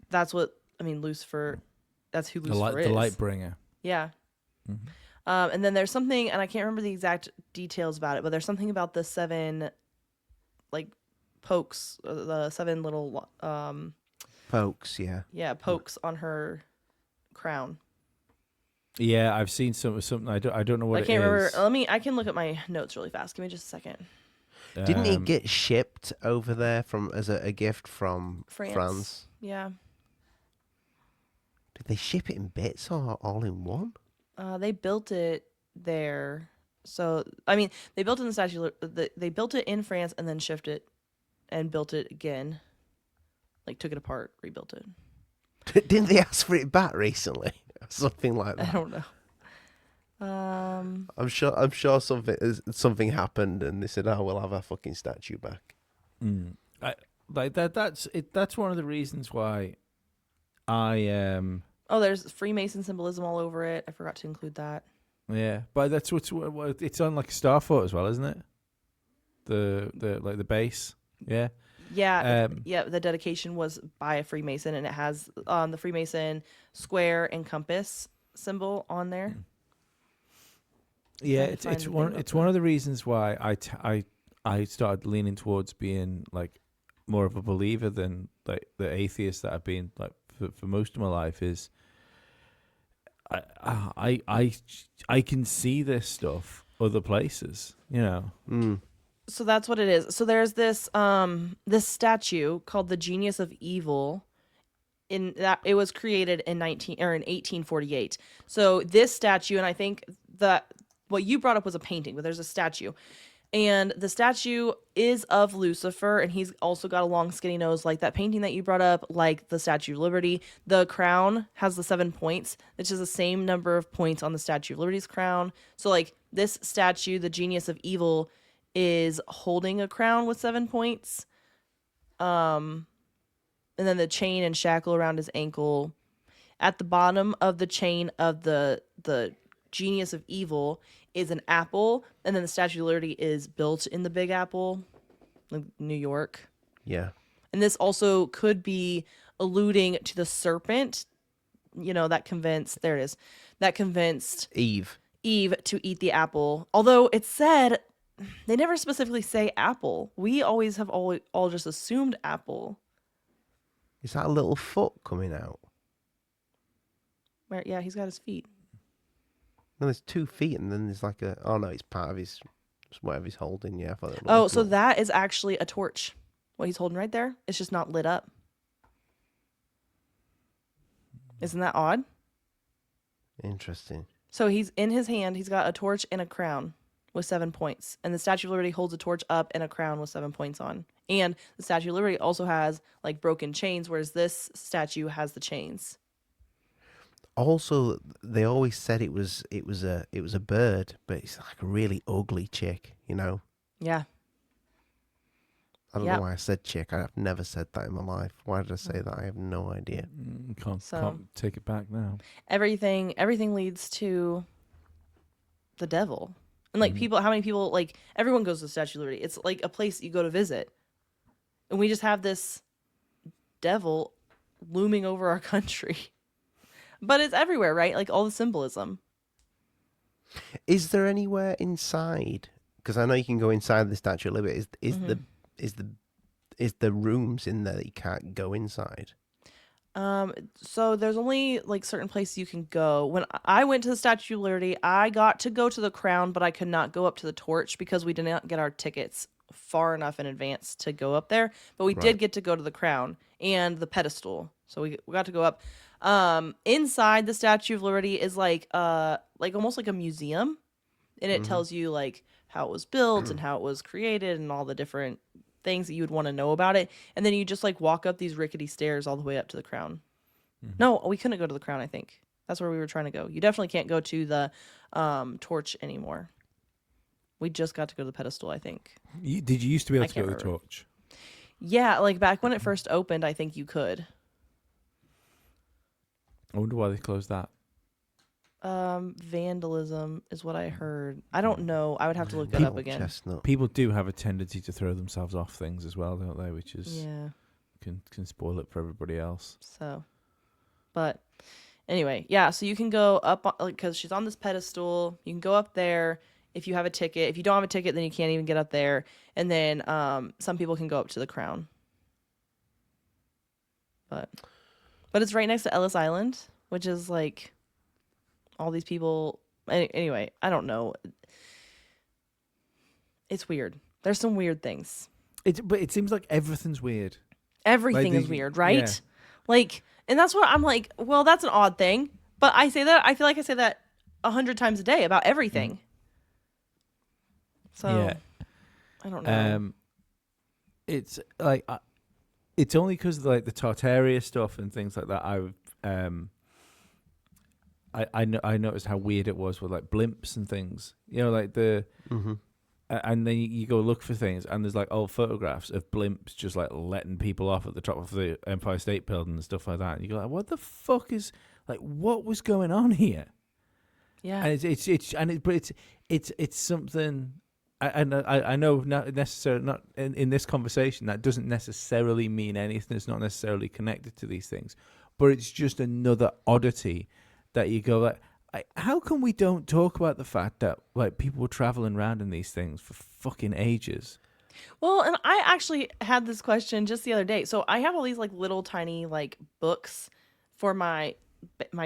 that's what I mean. Lucifer, that's who Lucifer is. The light bringer. Yeah. Mm-hmm. And then there's something, and I can't remember the exact details about it, but there's something about the 7 like pokes, the 7 little Pokes, yeah. yeah, pokes on her crown. Yeah, I've seen something. I don't know what I can't it remember. is. I can look at my notes really fast. Give me just a second. Didn't it get shipped over there from as a gift from France? Yeah. Did they ship it in bits or all in one? They built it there. So I mean, they built it in the statue. They built it in France and then shipped it and built it again. Like took it apart, rebuilt it. Didn't they ask for it back recently? Something like that. I don't know. I'm sure something happened and they said, "Oh, we'll have our fucking statue back." Like that. That's one of the reasons why I Oh, there's Freemason symbolism all over it. I forgot to include that. Yeah, but that's what it's on, like a star foot as well, isn't it? The like the base. Yeah. Yeah, yeah. The dedication was by a Freemason, and it has the Freemason square and compass symbol on there. Yeah, it's one of the reasons why I started leaning towards being like more of a believer than like the atheist that I've been like for most of my life is I can see this stuff other places, you know. So that's what it is. So there's this statue called the Genius of Evil. In that it was created in 1848. So this statue, and I think that what you brought up was a painting, but there's a statue. And the statue is of Lucifer, and he's also got a long skinny nose like that painting that you brought up, like the Statue of Liberty. The crown has the 7 points, which is the same number of points on the Statue of Liberty's crown. So like this statue, the Genius of Evil, is holding a crown with 7 points. And then the chain and shackle around his ankle. At the bottom of the chain of the Genius of Evil is an apple, and then the Statue of Liberty is built in the Big Apple, like New York. Yeah. And this also could be alluding to the serpent, you know, that convinced Eve to eat the apple. Although it said they never specifically say apple. We always have all just assumed apple. Is that a little foot coming out? Where, yeah, he's got his feet. No, there's 2 feet, and then there's like a. Oh no, it's part of his whatever he's holding. Yeah. I thought Oh, so that is actually a torch. What he's holding right there, it's just not lit up. Isn't that odd? Interesting. So he's in his hand. He's got a torch and a crown with 7 points, and the Statue of Liberty holds a torch up and a crown with 7 points on. And the Statue of Liberty also has like broken chains, whereas this statue has the chains. also, they always said it was a bird, but it's like a really ugly chick. Yeah. I don't Yep. know why I said chick. I've never said that in my life. Why did I say that? I have no idea. Can't take it back now. Everything leads to the devil. And like people, how many people, like everyone goes to the Statue of Liberty. It's like a place you go to visit. And we just have this devil looming over our country. But it's everywhere, right? Like all the symbolism. Is there anywhere inside? Because I know you can go inside the Statue of Liberty. Is the rooms in there that you can't go inside? So there's only like certain places you can go. When I went to the Statue of Liberty, I got to go to the Crown, but I could not go up to the torch because we did not get our tickets far enough in advance to go up there. But we did get to go to the Crown and the pedestal. So we got to go up. Inside the Statue of Liberty is like almost like a museum, and it tells you like how it was built and how it was created and all the different things that you would want to know about it. And then you just like walk up these rickety stairs all the way up to the Crown. No, we couldn't go to the Crown. I think that's where we were trying to go. You definitely can't go to the torch anymore. We just got to go to the pedestal, I think. Did you used to be able I to go to can't the remember. torch? Yeah, like back when it first opened, I think you could. I wonder why they closed that. Vandalism is what I heard. I don't know. I would have to look that up again. Chestnut. People do have a tendency to throw themselves off things as well, don't they? Which is Yeah. can spoil it for everybody else. So, but anyway, yeah. So you can go up because she's on this pedestal. You can go up there if you have a ticket. If you don't have a ticket, then you can't even get up there. And then some people can go up to the Crown. But it's right next to Ellis Island, which is like all these people. Anyway, I don't know. It's weird. There's some weird things. But it seems like everything's weird. Everything is weird, right? Yeah. Like, and that's what I'm like, well, that's an odd thing. But I say that, I feel like I say that 100 times a day about everything. So, yeah. I don't know. It's like, it's only because like the Tartaria stuff and things like that, I noticed how weird it was with like blimps and things. Like the... And then you go look for things, and there's like old photographs of blimps just like letting people off at the top of the Empire State Building and stuff like that. And you go like, what the fuck is like? What was going on here? Yeah, and it's something. I know not necessarily not in this conversation that doesn't necessarily mean anything. It's not necessarily connected to these things, but it's just another oddity that you go like. How come we don't talk about the fact that like people were traveling around in these things for fucking ages? Well, and I actually had this question just the other day. So I have all these like little tiny like books for my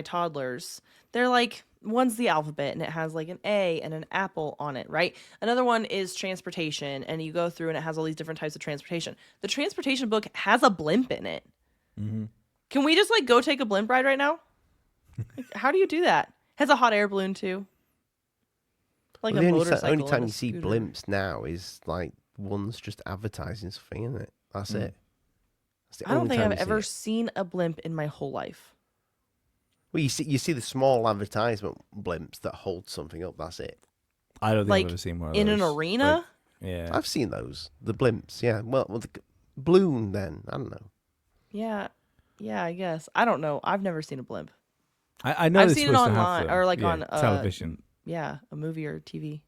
toddlers. They're like, one's the alphabet and it has like an A and an apple on it, right? Another one is transportation, and you go through and it has all these different types of transportation. The transportation book has a blimp in it. Mm-hmm. Can we just like go take a blimp ride right now? How do you do that? Has a hot air balloon too. Like a motorcycle. The only time you see scooter. blimps now is like one's just advertising something, isn't it? That's it. That's I don't think I've ever seen a blimp in my whole life. Well, you see the small advertisement blimps that hold something up. That's it. I don't think I've ever seen one of those. In an arena? Like, yeah. I've seen those. The blimps, yeah. Well, the balloon then. I don't know. Yeah, I guess. I don't know. I've never seen a blimp. I know I've seen it online or like on television. Yeah, a movie or TV.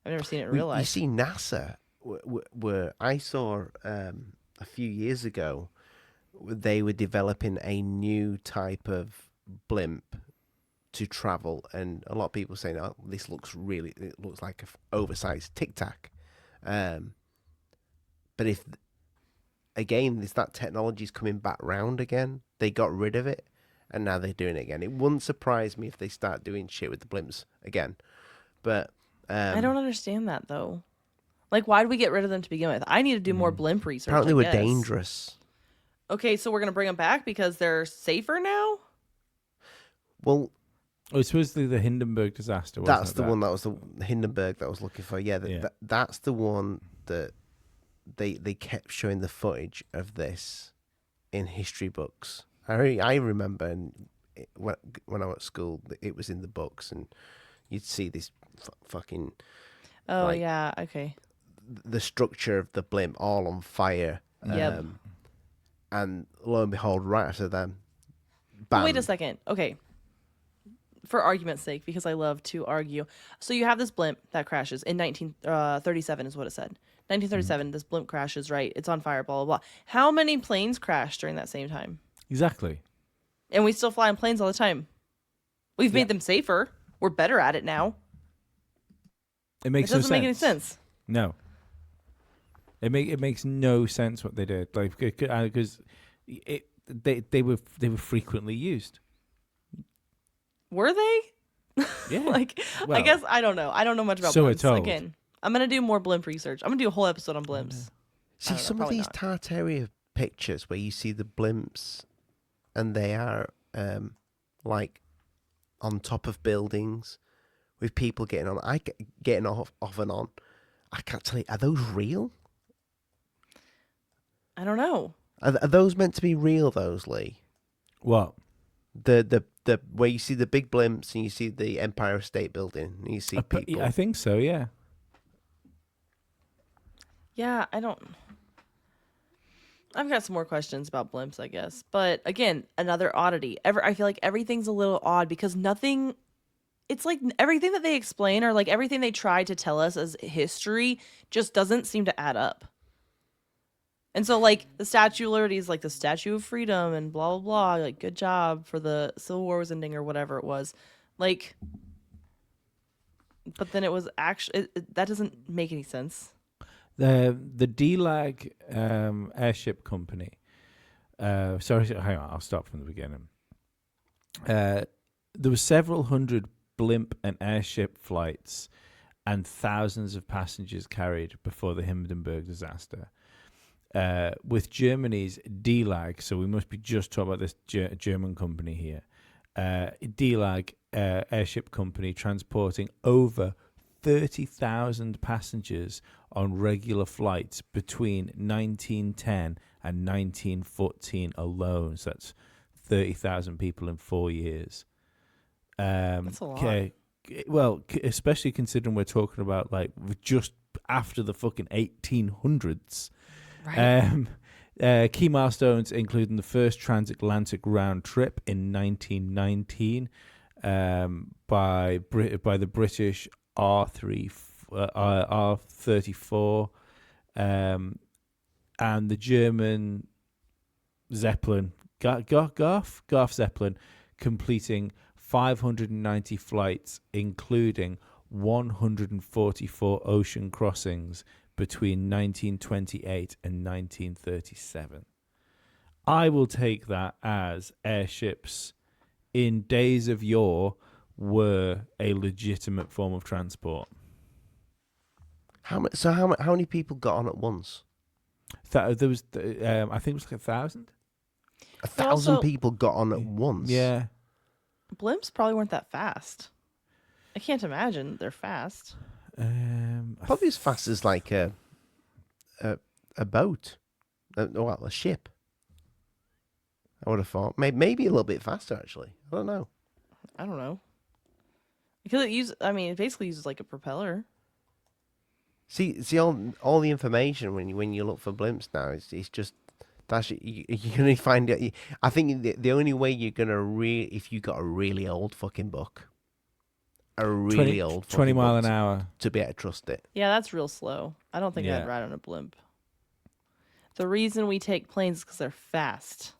I've never seen it in real life. You see NASA, where I saw a few years ago, they were developing a new type of blimp to travel, and a lot of people saying, "Oh, this looks like an oversized Tic Tac." But if that technology's coming back round again, they got rid of it. And now they're doing it again. It wouldn't surprise me if they start doing shit with the blimps again. But I don't understand that though. Like, why did we get rid of them to begin with? I need to do more blimp research. Apparently, they were dangerous. Okay, so we're gonna bring them back because they're safer now. Well, it was supposedly the Hindenburg disaster. Wasn't that's the one that was the Hindenburg that I was looking for. Yeah, that's the one that they kept showing the footage of this in history books. I remember, and when I was at school, it was in the books, and you'd see this fucking Oh like, yeah, okay. the structure of the blimp all on fire. Yep. And lo and behold, right after them, But bam. wait a second. Okay. For argument's sake, because I love to argue. So you have this blimp that crashes in 1937 is what it said. 1937, this blimp crashes, right? It's on fire, blah, blah, blah. How many planes crashed during that same time? Exactly. And we still fly in planes all the time. We've made them safer. We're better at it now. It makes It doesn't make any sense. No. It makes no sense what they did. Like, because they were frequently used. Were they? Yeah. Like, Well, I guess I don't know. I don't know much about so we're blimps. told. Again, I'm gonna do more blimp research. I'm gonna do a whole episode on blimps. See, some of probably these not. Tartaria pictures where you see the blimps and they are like on top of buildings with people getting on. Getting off and on. I can't tell you. Are those real? I don't know. Are those meant to be real? Those, Lee? What? The where you see the big blimps and you see the Empire State Building and you see people. I think so, yeah. Yeah, I don't. I've got some more questions about blimps, I guess. But again, another oddity. I feel like everything's a little odd because nothing. It's like everything that they explain or like everything they try to tell us as history just doesn't seem to add up. And so, like, the Statue of Liberty is like the Statue of Freedom and blah, blah, blah. Like, good job for the Civil War was ending or whatever it was. Like, but then it was actually, that doesn't make any sense. The DLAG airship company. Sorry, hang on. I'll start from the beginning. There were several hundred blimp and airship flights and thousands of passengers carried before the Hindenburg disaster. With Germany's DLAG, so we must be just talking about this German company here. DLAG airship company transporting over 30,000 passengers on regular flights between 1910 and 1914 alone. So that's 30,000 people in 4 years. That's a lot. Okay. Well, especially considering we're talking about like just after the fucking 1800s. Right. Key milestones including the first transatlantic round trip in 1919 by the British R34 and the German Zeppelin Garf Zeppelin completing 590 flights, including 144 ocean crossings between 1928 and 1937. I will take that as airships in days of yore were a legitimate form of transport. How many people got on at once? There was, I think it was like 1,000. 1,000 also- people got on at once. Yeah. Blimps probably weren't that fast. I can't imagine they're fast. Probably as fast as like a boat, a ship. I would have thought maybe a little bit faster actually. I don't know. I don't know. Because it basically uses like a propeller. See all the information when you look for blimps now. It's just that's you're gonna find it. I think the only way you're gonna if you got a really old fucking book, a really old 20 fucking mile book an hour. to be able to trust it. Yeah, that's real slow. I don't think Yeah. I'd ride on a blimp. The reason we take planes is because they're fast.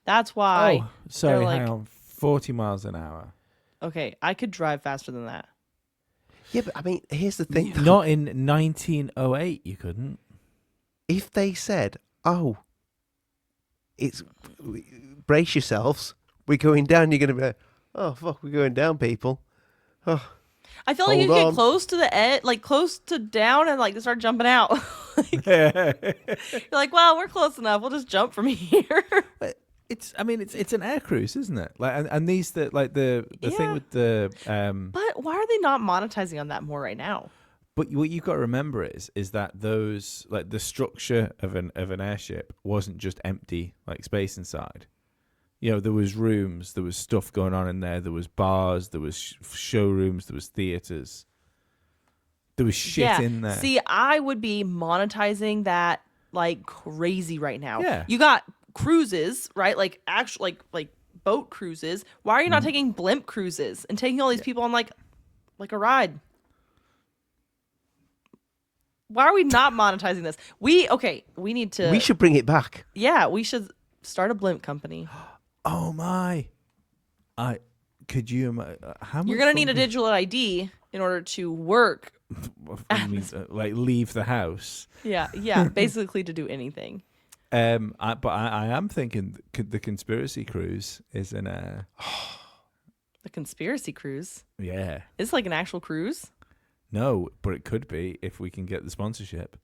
That's why. Oh, sorry, like- hang on. 40 miles an hour. Okay, I could drive faster than that. Yeah, but I mean, here's the thing. though. Not in 1908, you couldn't. If they said, "Oh, it's brace yourselves, we're going down," you're gonna be like, "Oh fuck, we're going down, people." Oh, I feel like you Hold get on. close to the edge, like close to down, and like they start jumping out. You're like, well, we're close enough. We'll just jump from here. But it's an air cruise, isn't it? Like, and these the thing Yeah. with the But why are they not monetizing on that more right now? But what you've got to remember is that those, like, the structure of an airship wasn't just empty like space inside. You know, there was rooms, there was stuff going on in there. There was bars, there was showrooms, there was theaters. There was shit in there. See, I would be monetizing that like crazy right now. Yeah. You got cruises, right? Like actual like boat cruises. Why are you not taking blimp cruises and taking all these people on like a ride? Why are we not monetizing this? We need to. We should bring it back. Yeah, we should start a blimp company. Oh my! Could you? How much? You're gonna need a digital ID in order to work. Like leave the house. Yeah, basically to do anything. But I am thinking the conspiracy cruise is in a. The conspiracy cruise. Yeah. It's like an actual cruise. No, but it could be if we can get the sponsorship.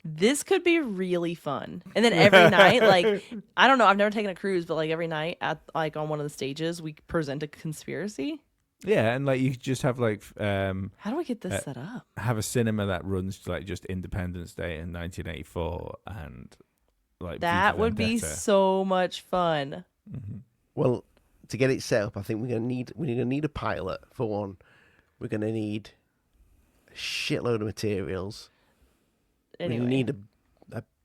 This could be really fun. And then every night, like, I don't know, I've never taken a cruise, but like every night at like on one of the stages, we present a conspiracy. Yeah, and like you could just have like How do we get this set up? have a cinema that runs to, like just Independence Day in 1984 and like That V would be Vendetta. so much fun. Mhm. Well, to get it set up, I think we're gonna need a pilot for one. We're gonna need a shitload of materials. Anyway. We need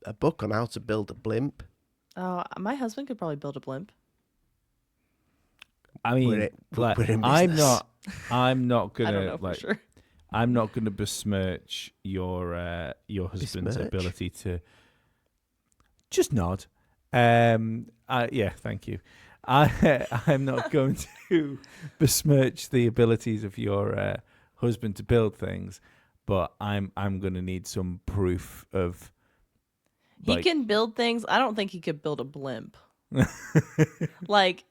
a book on how to build a blimp. My husband could probably build a blimp. I mean, We're in I'm business. not I don't gonna know for like sure. I'm not gonna besmirch your husband's Besmirch? ability to just nod. Yeah, thank you. I'm not going to besmirch the abilities of your husband to build things, but I'm going to need some proof of. He Like, can build things. I don't think he could build a blimp. Like,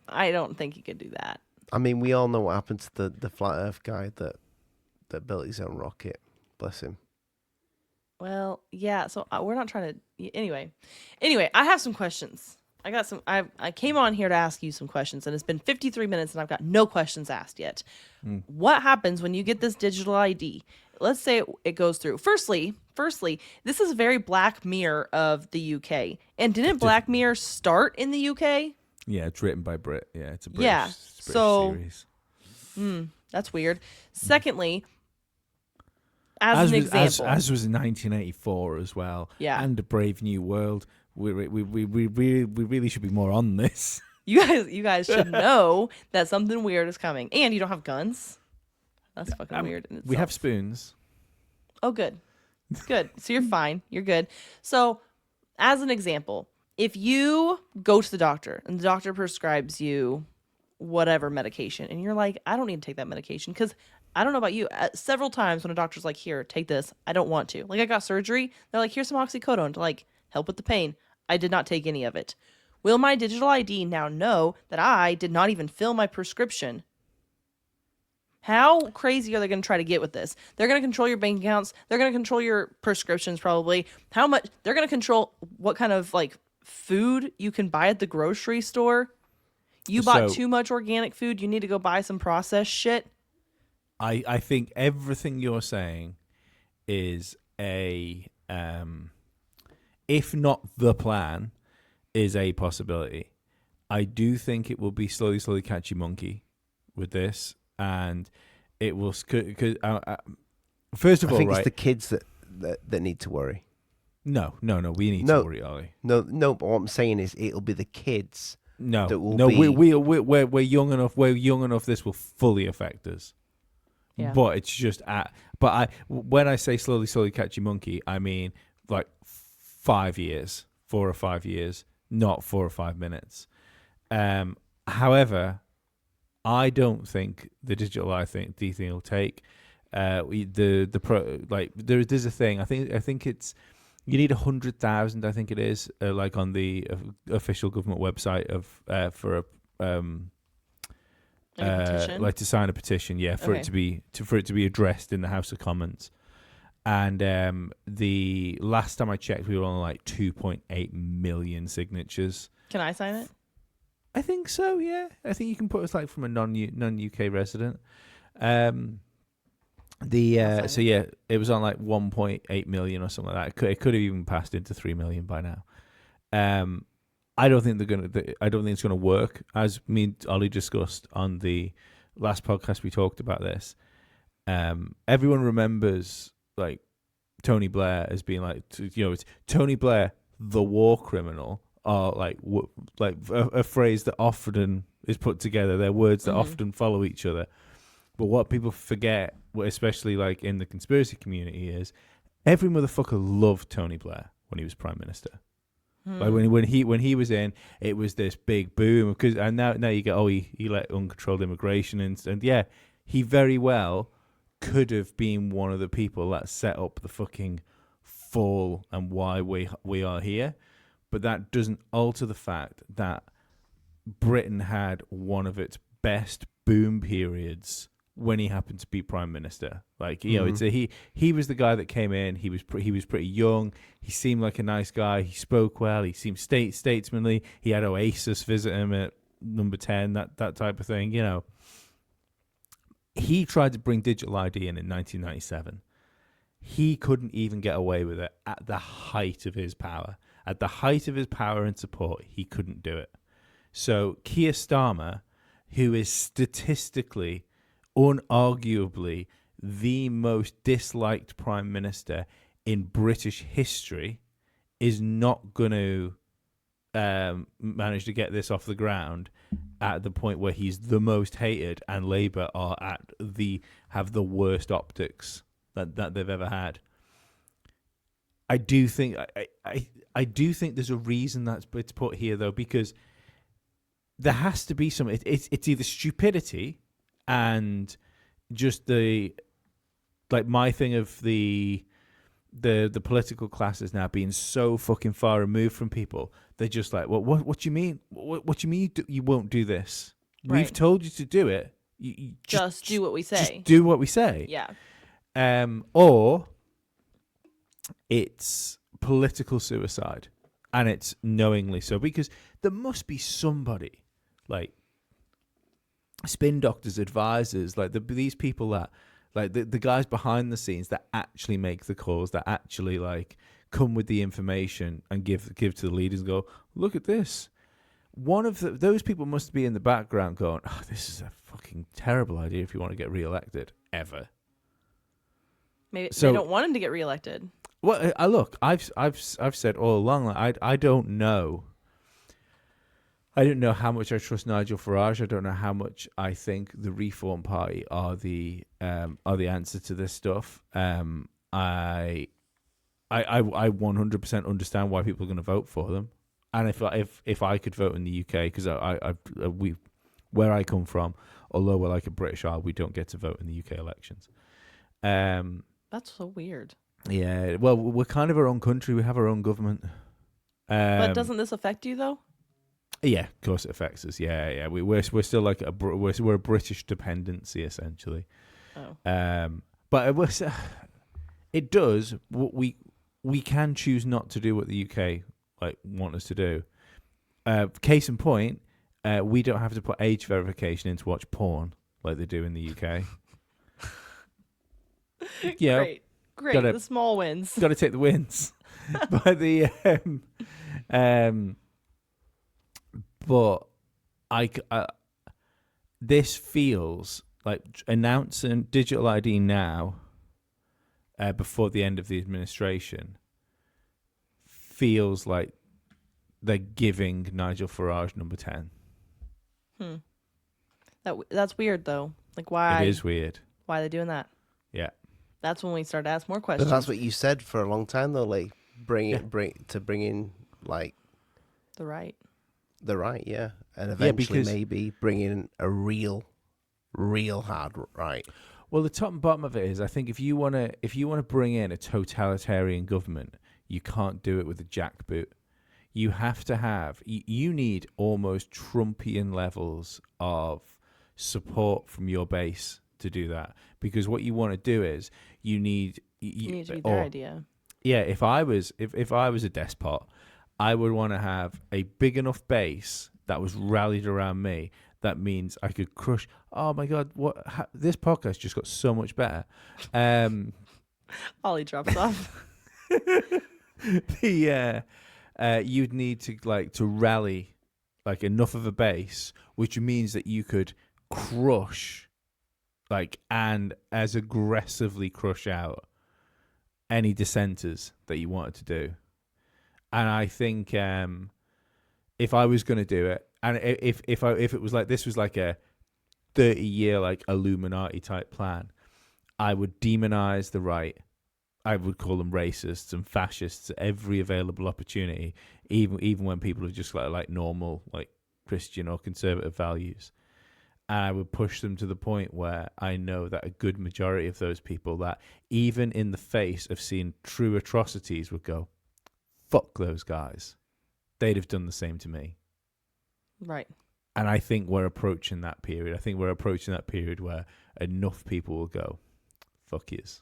I don't think he could do that. I mean, we all know what happened to the flat Earth guy that built his own rocket. Bless him. Well, yeah. So we're not trying to. Anyway, I have some questions. I came on here to ask you some questions, and it's been 53 minutes, and I've got no questions asked yet. What happens when you get this digital ID? Let's say it goes through. Firstly, this is very Black Mirror of the UK, and didn't Black Mirror start in the UK? yeah, it's written by Brit. Yeah, it's a British, Yeah, it's a British so- series. That's weird. Secondly, as an example, as was in 1984 as well. Yeah. And A Brave New World. We really should be more on this. you guys should know that something weird is coming, and you don't have guns. That's fucking weird. In We have itself. spoons. Oh, good. Good. So you're fine. You're good. So, as an example, if you go to the doctor and the doctor prescribes you whatever medication, and you're like, I don't need to take that medication because I don't know about you. Several times when a doctor's like, here, take this, I don't want to. Like, I got surgery. They're like, here's some oxycodone to like help with the pain. I did not take any of it. Will my digital ID now know that I did not even fill my prescription? How crazy are they going to try to get with this? They're going to control your bank accounts. They're going to control your prescriptions probably. How much? They're going to control what kind of like food you can buy at the grocery store. You bought So- too much organic food. You need to go buy some processed shit. I think everything you're saying is if not the plan, is a possibility. I do think it will be slowly catch your monkey with this, and it will. Cause, first of I all, think right? it's the kids that need to worry. No. We need No. to worry, Ollie. No, but what I'm saying is it'll be the kids. No, That will no. be- We're young enough. We're young enough. This will fully affect us. Yeah. But it's just when I say slowly catch your monkey, I mean like 5 years, 4 or 5 years, not 4 or 5 minutes. However, I don't think the digital ID thing will take. There's a thing. I think it's you need 100,000. I think it is like on the official government website of for a Like a petition? like to sign a petition, yeah, for Okay. it to be addressed in the House of Commons. And the last time I checked, we were on like 2.8 million signatures. Can I sign it? I think so. Yeah, I think you can put us like from a non-UK resident. I'll sign So yeah, it was on like 1.8 million or something like that. It could have even passed into 3 million by now. I don't think I don't think it's gonna work. As me and Ollie discussed on the last podcast, we talked about this. Everyone remembers like Tony Blair as being like, it's Tony Blair, the war criminal, or like a phrase that often is put together. They're words that often follow each other. But what people forget, especially like in the conspiracy community, is every motherfucker loved Tony Blair when he was prime minister. Like when he was in, it was this big boom and now you get he let uncontrolled immigration and yeah, he very well could have been one of the people that set up the fucking fall and why we are here, but that doesn't alter the fact that Britain had one of its best boom periods when he happened to be prime minister. Like, he was the guy that came in. He was pretty young. He seemed like a nice guy. He spoke well. He seemed statesmanly. He had Oasis visit him at number 10, that type of thing. He tried to bring digital ID in 1997. He couldn't even get away with it at the height of his power. At the height of his power and support, he couldn't do it. So Keir Starmer, who is statistically, unarguably the most disliked prime minister in British history, is not going to manage to get this off the ground at the point where he's the most hated and Labour are have the worst optics that they've ever had. I do think I do think there's a reason that's it's put here though, because there has to be some. It's either stupidity and just my thing of the political classes now being so fucking far removed from people. They're just like, well, what do you mean? What do you mean you won't do this? Right. We've told you to do it. You just do what we say. Just do what we say. Yeah. Or it's political suicide, and it's knowingly so, because there must be somebody like spin doctors, advisors, like these people that, like the guys behind the scenes that actually make the calls, that actually like come with the information and give to the leaders and go, look at this. One of those people must be in the background going, oh, this is a fucking terrible idea if you want to get reelected ever. Maybe they don't want him to get reelected. Well, look, I've said all along, like, I don't know. I don't know how much I trust Nigel Farage. I don't know how much I think the Reform Party are the answer to this stuff. I 100% understand why people are going to vote for them, and if I could vote in the UK, because where I come from, although we're like a British Isle, we don't get to vote in the UK elections. That's so weird. Yeah, well, we're kind of our own country. We have our own government. But doesn't this affect you though? Yeah, of course it affects us. Yeah. We're still like we're a British dependency essentially. Oh. But it does. We can choose not to do what the UK like want us to do. Case in point, we don't have to put age verification in to watch porn like they do in the UK. Yeah. Great. The small wins. Got to take the wins. But but this feels like announcing digital ID now, before the end of the administration, feels like they're giving Nigel Farage number 10. That's weird though. Like, why? It is weird. Why are they doing that? Yeah. That's when we start to ask more But questions. that's what you said for a long time though, like bring in like the right. the right, yeah, and eventually maybe bring in a real hard right. Well, the top and bottom of it is, I think if you want to bring in a totalitarian government, you can't do it with a jackboot. You have to have, you need almost Trumpian levels of support from your base to do that. Because what you want to do is you need to be their idea. Yeah, if I was a despot, I would want to have a big enough base that was rallied around me. That means I could crush. Oh my God! This podcast just got so much better. Ollie drops off. you'd need to rally like enough of a base, which means that you could crush and as aggressively crush out any dissenters that you wanted to do. And I think if I was going to do it, and if it was like this was like a 30-year like Illuminati type plan, I would demonize the right. I would call them racists and fascists at every available opportunity, even when people have just like normal like Christian or conservative values. And I would push them to the point where I know that a good majority of those people that even in the face of seeing true atrocities would go, fuck those guys. They'd have done the same to me. Right. And I think we're approaching that period. I think we're approaching that period where enough people will go, fuck yous.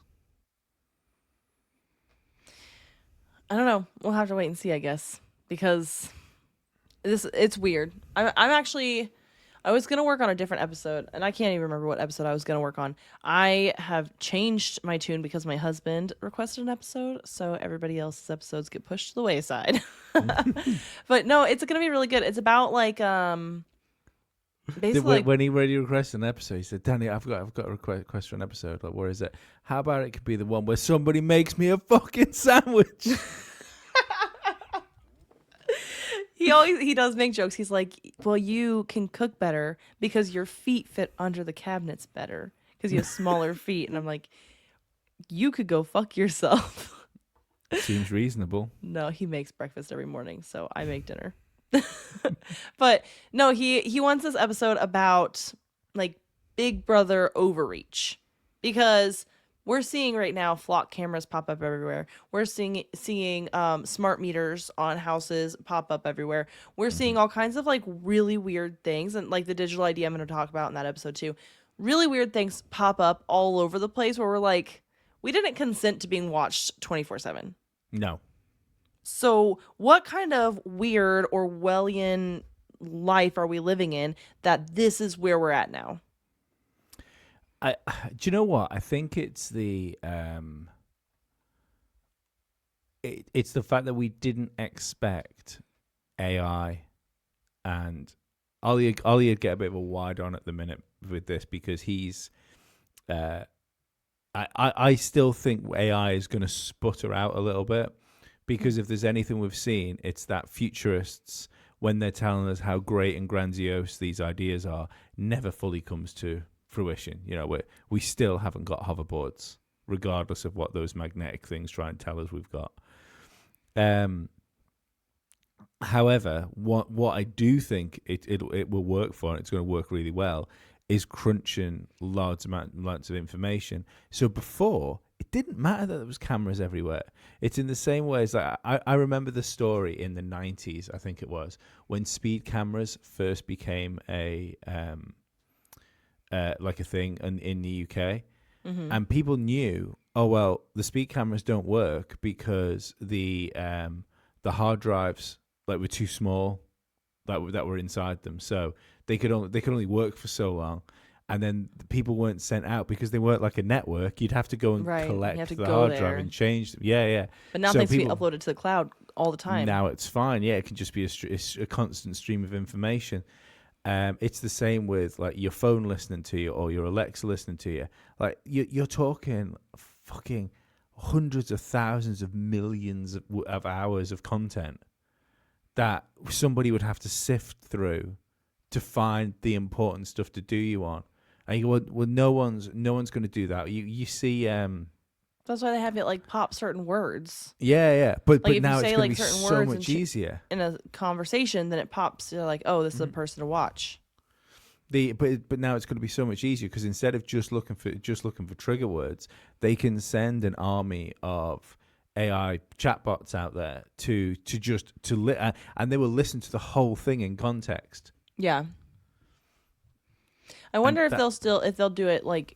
I don't know. We'll have to wait and see, I guess, because it's weird. I was gonna work on a different episode, and I can't even remember what episode I was gonna work on. I have changed my tune because my husband requested an episode, so everybody else's episodes get pushed to the wayside. But no, it's gonna be really good. It's about like basically when he requested an episode, he said, "Danny, I've got a request for an episode. Like, where is it? How about it could be the one where somebody makes me a fucking sandwich?" He does make jokes. He's like, well, you can cook better because your feet fit under the cabinets better because you have smaller feet. And I'm like, you could go fuck yourself. Seems reasonable. No, he makes breakfast every morning, so I make dinner. But no, he wants this episode about like Big Brother overreach, because we're seeing right now flock cameras pop up everywhere. We're seeing smart meters on houses pop up everywhere. We're seeing all kinds of like really weird things, and like the digital ID I'm going to talk about in that episode too. Really weird things pop up all over the place where we're like, we didn't consent to being watched 24/7. No. So what kind of weird Orwellian life are we living in that this is where we're at now? Do you know what? I think it's the it's the fact that we didn't expect AI, and Ollie would get a bit of a wide on at the minute with this because he's I still think AI is going to sputter out a little bit, because if there's anything we've seen, it's that futurists, when they're telling us how great and grandiose these ideas are, never fully comes to fruition. You know, we still haven't got hoverboards, regardless of what those magnetic things try and tell us we've got. However, what I do think it will work for, and it's going to work really well, is crunching large amounts of information. So before, it didn't matter that there was cameras everywhere. It's in the same way as I remember the story in the 90s, I think it was, when speed cameras first became a like a thing in the UK, and people knew, oh well, the speed cameras don't work because the hard drives were too small that were inside them, so they could only work for so long, and then the people weren't sent out because they weren't like a network. You'd have to go and collect the hard drive and change them. Yeah. But now things can be uploaded to the cloud all the time. Now it's fine. Yeah, it can just be a constant stream of information. It's the same with like your phone listening to you or your Alexa listening to you. Like you're talking fucking hundreds of thousands of millions of hours of content that somebody would have to sift through to find the important stuff to do you on. And you go, well, no one's going to do that. You see. That's why they have it like pop certain words. Yeah. But now it's going to be certain so words much easier in a conversation. Then it pops. You're like, oh, this is a person to watch. But now it's going to be so much easier because instead of just looking for trigger words, they can send an army of AI chatbots out there and they will listen to the whole thing in context. Yeah. I wonder if they'll do it like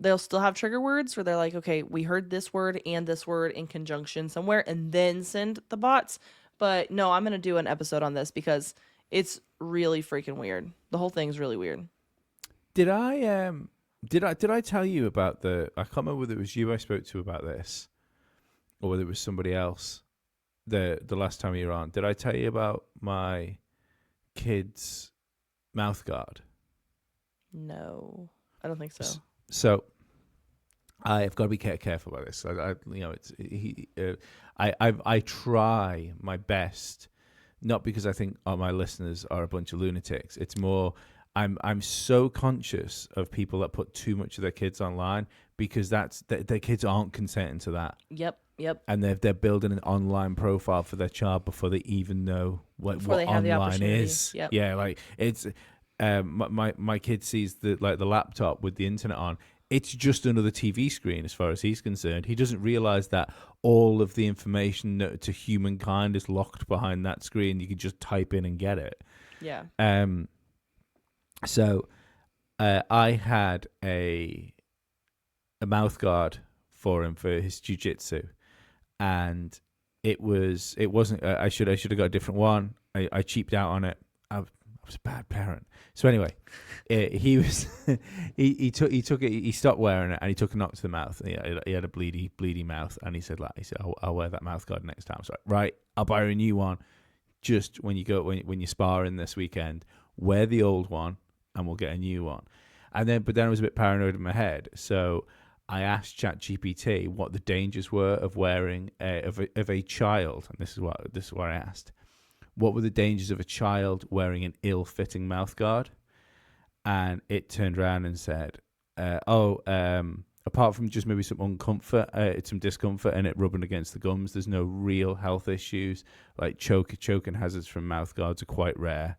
they'll still have trigger words where they're like, okay, we heard this word and this word in conjunction somewhere, and then send the bots. But no, I'm gonna do an episode on this because it's really freaking weird. The whole thing's really weird. Did I tell you about I can't remember whether it was you I spoke to about this or whether it was somebody else. the last time you were on, did I tell you about my kid's mouth guard? No, I don't think so. So I've got to be careful about this. I try my best, not because I think my listeners are a bunch of lunatics. It's more I'm so conscious of people that put too much of their kids online, because their kids aren't consenting to that. Yep. And they're building an online profile for their child before they even know what they have the online opportunity. is. Yep. Yeah, like it's my kid sees the laptop with the internet on. It's just another TV screen as far as he's concerned. He doesn't realize that all of the information to humankind is locked behind that screen. You can just type in and get it. Yeah. So I had a mouth guard for him for his jiu-jitsu, and it wasn't. I should have got a different one. I cheaped out on it. I was a bad parent. So anyway, he was he took it. He stopped wearing it and he took a knock to the mouth. He had a bleedy mouth, and he said I'll wear that mouth guard next time. So right, I'll buy you a new one. Just when you spar in this weekend, wear the old one and we'll get a new one. But then I was a bit paranoid in my head, so I asked ChatGPT what the dangers were of wearing of a child, and this is what I asked. What were the dangers of a child wearing an ill-fitting mouth guard? And it turned around and said, apart from just maybe some some discomfort and it rubbing against the gums, there's no real health issues. Like choking hazards from mouth guards are quite rare.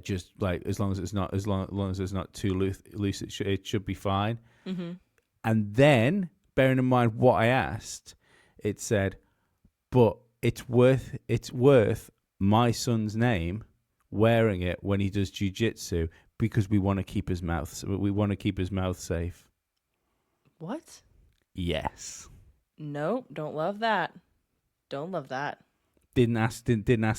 Just like as long as it's not too loose, it should be fine. Mm-hmm. And then, bearing in mind what I asked, it said, but it's worth my son's name wearing it when he does jiu-jitsu, because we want to keep his mouth safe. What? Yes. Nope. Don't love that. Don't love that. Didn't ask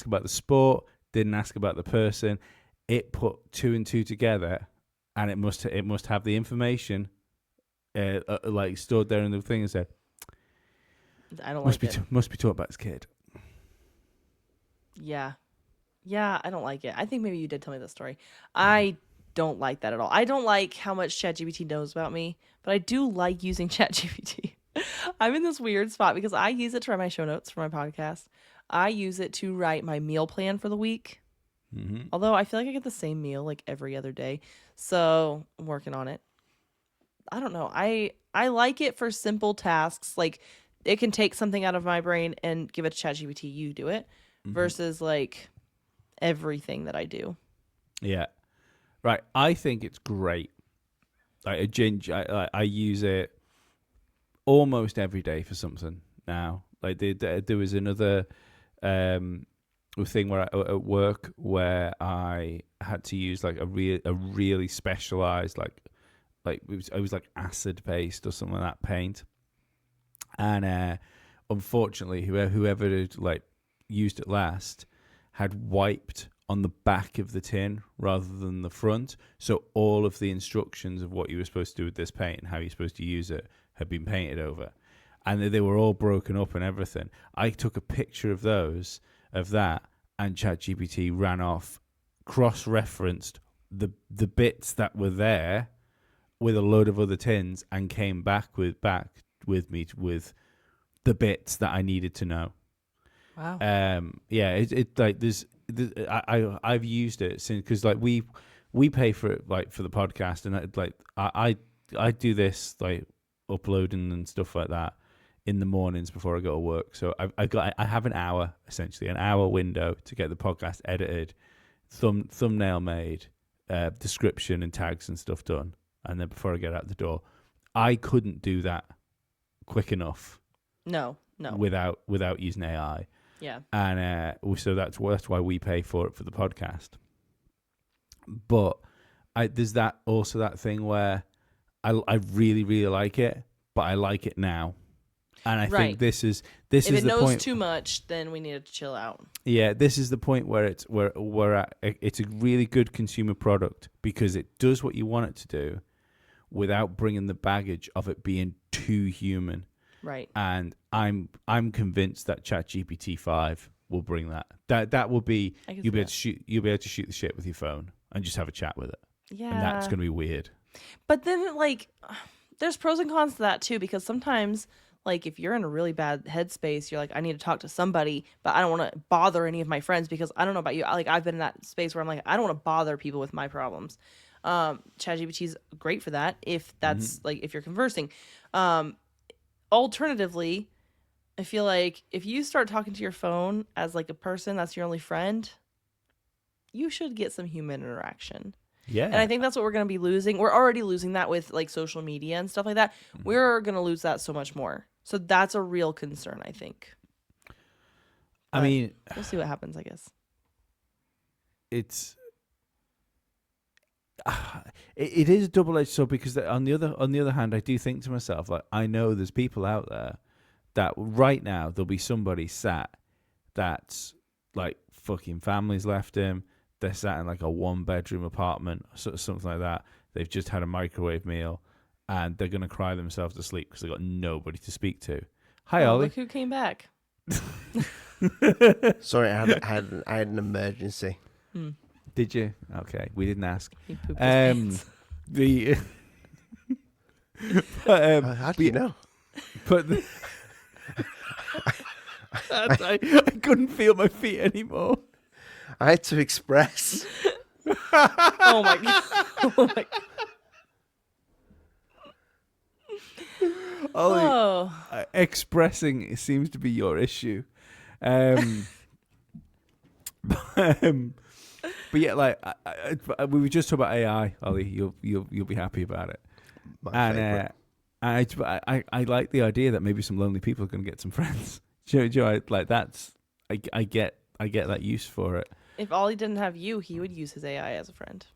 about the sport. Didn't ask about the person. It put two and two together, and it must have the information like stored there in the thing and said, I don't like it. Must be taught about his kid. Yeah, I don't like it. I think maybe you did tell me this story. I don't like that at all. I don't like how much ChatGPT knows about me, but I do like using ChatGPT. I'm in this weird spot because I use it to write my show notes for my podcast. I use it to write my meal plan for the week. Mm-hmm. Although I feel like I get the same meal like every other day. So I'm working on it. I don't know. I like it for simple tasks. Like it can take something out of my brain and give it to ChatGPT. You do it. Mm-hmm. Versus like everything that I do. Yeah. Right. I think it's great. Like I use it almost every day for something now. Like there was another thing where at work where I had to use like a really specialized like it was like acid based or something like that paint, and unfortunately whoever had like used it last had wiped on the back of the tin rather than the front, so all of the instructions of what you were supposed to do with this paint and how you're supposed to use it had been painted over, and they were all broken up and everything. I took a picture of that, and ChatGPT ran off, cross-referenced the bits that were there with a load of other tins, and came back with me with the bits that I needed to know. Wow. Yeah, it like I've used it since, because like we pay for it like for the podcast, and I do this like uploading and stuff like that in the mornings before I go to work. So I have an hour window to get the podcast edited, thumbnail made, description and tags and stuff done, and then before I get out the door. I couldn't do that quick enough. No. Without using AI. Yeah. And so that's why we pay for it for the podcast. But there's that thing where I really, really like it, but I like it now. And I think this is the point. If it knows too much, then we need to chill out. Yeah, this is the point where we're at. It's a really good consumer product because it does what you want it to do without bringing the baggage of it being too human. Right. And I'm convinced that ChatGPT 5 will bring that. That will be I can you'll see be able that. to shoot the shit with your phone and just have a chat with it. Yeah. And that's going to be weird. But then, like, there's pros and cons to that too, because sometimes, like, if you're in a really bad headspace, you're like, I need to talk to somebody, but I don't want to bother any of my friends because I don't know about you. Like, I've been in that space where I'm like, I don't want to bother people with my problems. ChatGPT is great for that if that's like if you're conversing. Alternatively, I feel like if you start talking to your phone as like a person that's your only friend, you should get some human interaction. Yeah. And I think that's what we're going to be losing. We're already losing that with like social media and stuff like that. We're going to lose that so much more. So that's a real concern, I think. I mean, we'll see what happens, I guess. it's it is a double-edged sword because on the other hand, I do think to myself, like, I know there's people out there that right now there'll be somebody sat that's like fucking family's left him. They're sat in like a 1-bedroom apartment, something like that. They've just had a microwave meal, and they're gonna cry themselves to sleep because they've got nobody to speak to. Hi, Ollie. Look who came back. Sorry, I had an emergency. Did you? Okay, we didn't ask. He pooped his pants. The but, How do you know? but I couldn't feel my feet anymore. I had to express. Oh my god. Oh my god. Ollie, Oh. expressing seems to be your issue. But yeah, like we were just talking about AI, Ollie. You'll be happy about it. My favorite. I like the idea that maybe some lonely people are going to get some friends. Do you know, like that's I get that use for it. If Ollie didn't have you, he would use his AI as a friend.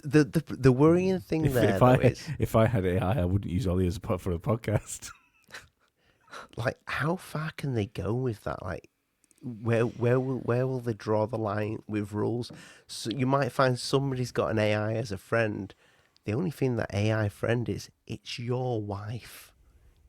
The worrying thing If I had AI, I wouldn't use Ollie as a pot for a podcast. like, how far can they go with that? Like, where will they draw the line with rules? So you might find somebody's got an AI as a friend. The only thing that AI friend is, it's your wife.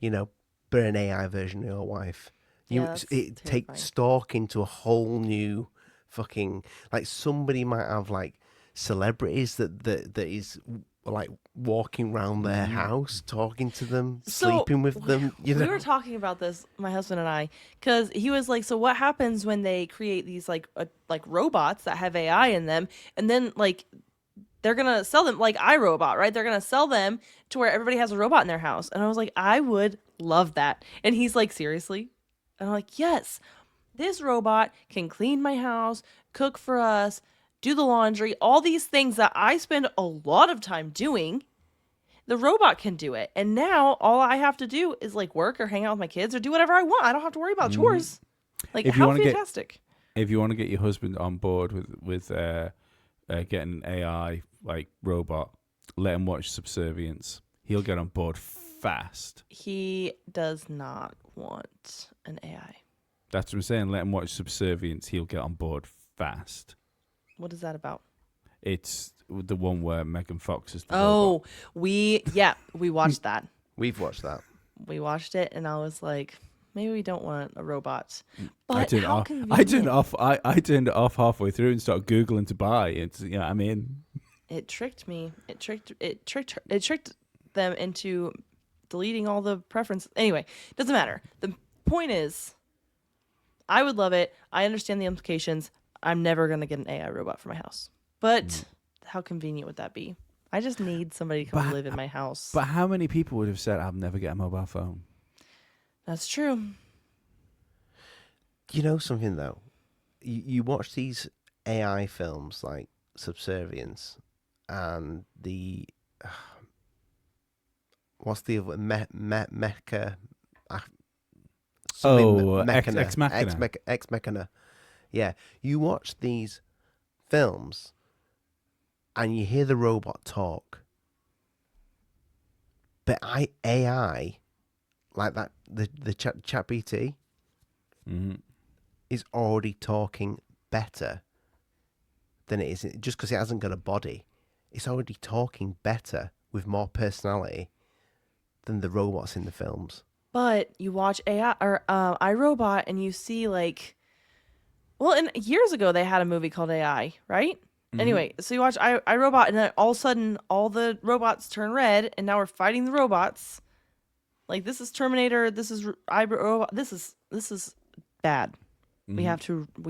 You know, but an AI version of your wife. It takes stalking to a whole new fucking, like, somebody might have like celebrities that is like walking around their house, talking to them, sleeping with them. You know, we were talking about this, my husband and I, because he was like, "So what happens when they create these like robots that have AI in them, and then like they're gonna sell them like iRobot, right? They're gonna sell them to where everybody has a robot in their house." And I was like, "I would love that." And he's like, "Seriously?" And I'm like, "Yes, this robot can clean my house, cook for us, do the laundry, all these things that I spend a lot of time doing. The robot can do it. And now all I have to do is like work or hang out with my kids or do whatever I want. I don't have to worry about chores." Like, If you how wanna fantastic. If you want to get your husband on board with getting an AI like robot, let him watch Subservience. He'll get on board fast. He does not want an AI. That's what I'm saying. Let him watch Subservience. He'll get on board fast. What is that about? It's the one where Megan Fox is the Oh, robot. we watched that. we've watched that. We watched it and I was like, maybe we don't want a robot. But I turned it how off. convenient. I turned it off halfway through and started Googling to buy. It's I mean, It tricked me. It tricked them into deleting all the preferences. Anyway, doesn't matter. The point is, I would love it. I understand the implications. I'm never going to get an AI robot for my house. But how convenient would that be? I just need somebody to come live in my house. But how many people would have said, "I'll never get a mobile phone"? That's true. You know something though, you watch these AI films like Subservience and the what's the other Mecha? Ex Machina. Ex Machina. Yeah, you watch these films and you hear the robot talk, but AI like that, the chat BT is already talking better than it is, just because it hasn't got a body. It's already talking better with more personality than the robots in the films. But you watch AI or iRobot and you see like, well, and years ago they had a movie called AI, right? Anyway, so you watch iRobot and then all of a sudden all the robots turn red and now we're fighting the robots. Like this is Terminator, this is iRobot, this is bad. We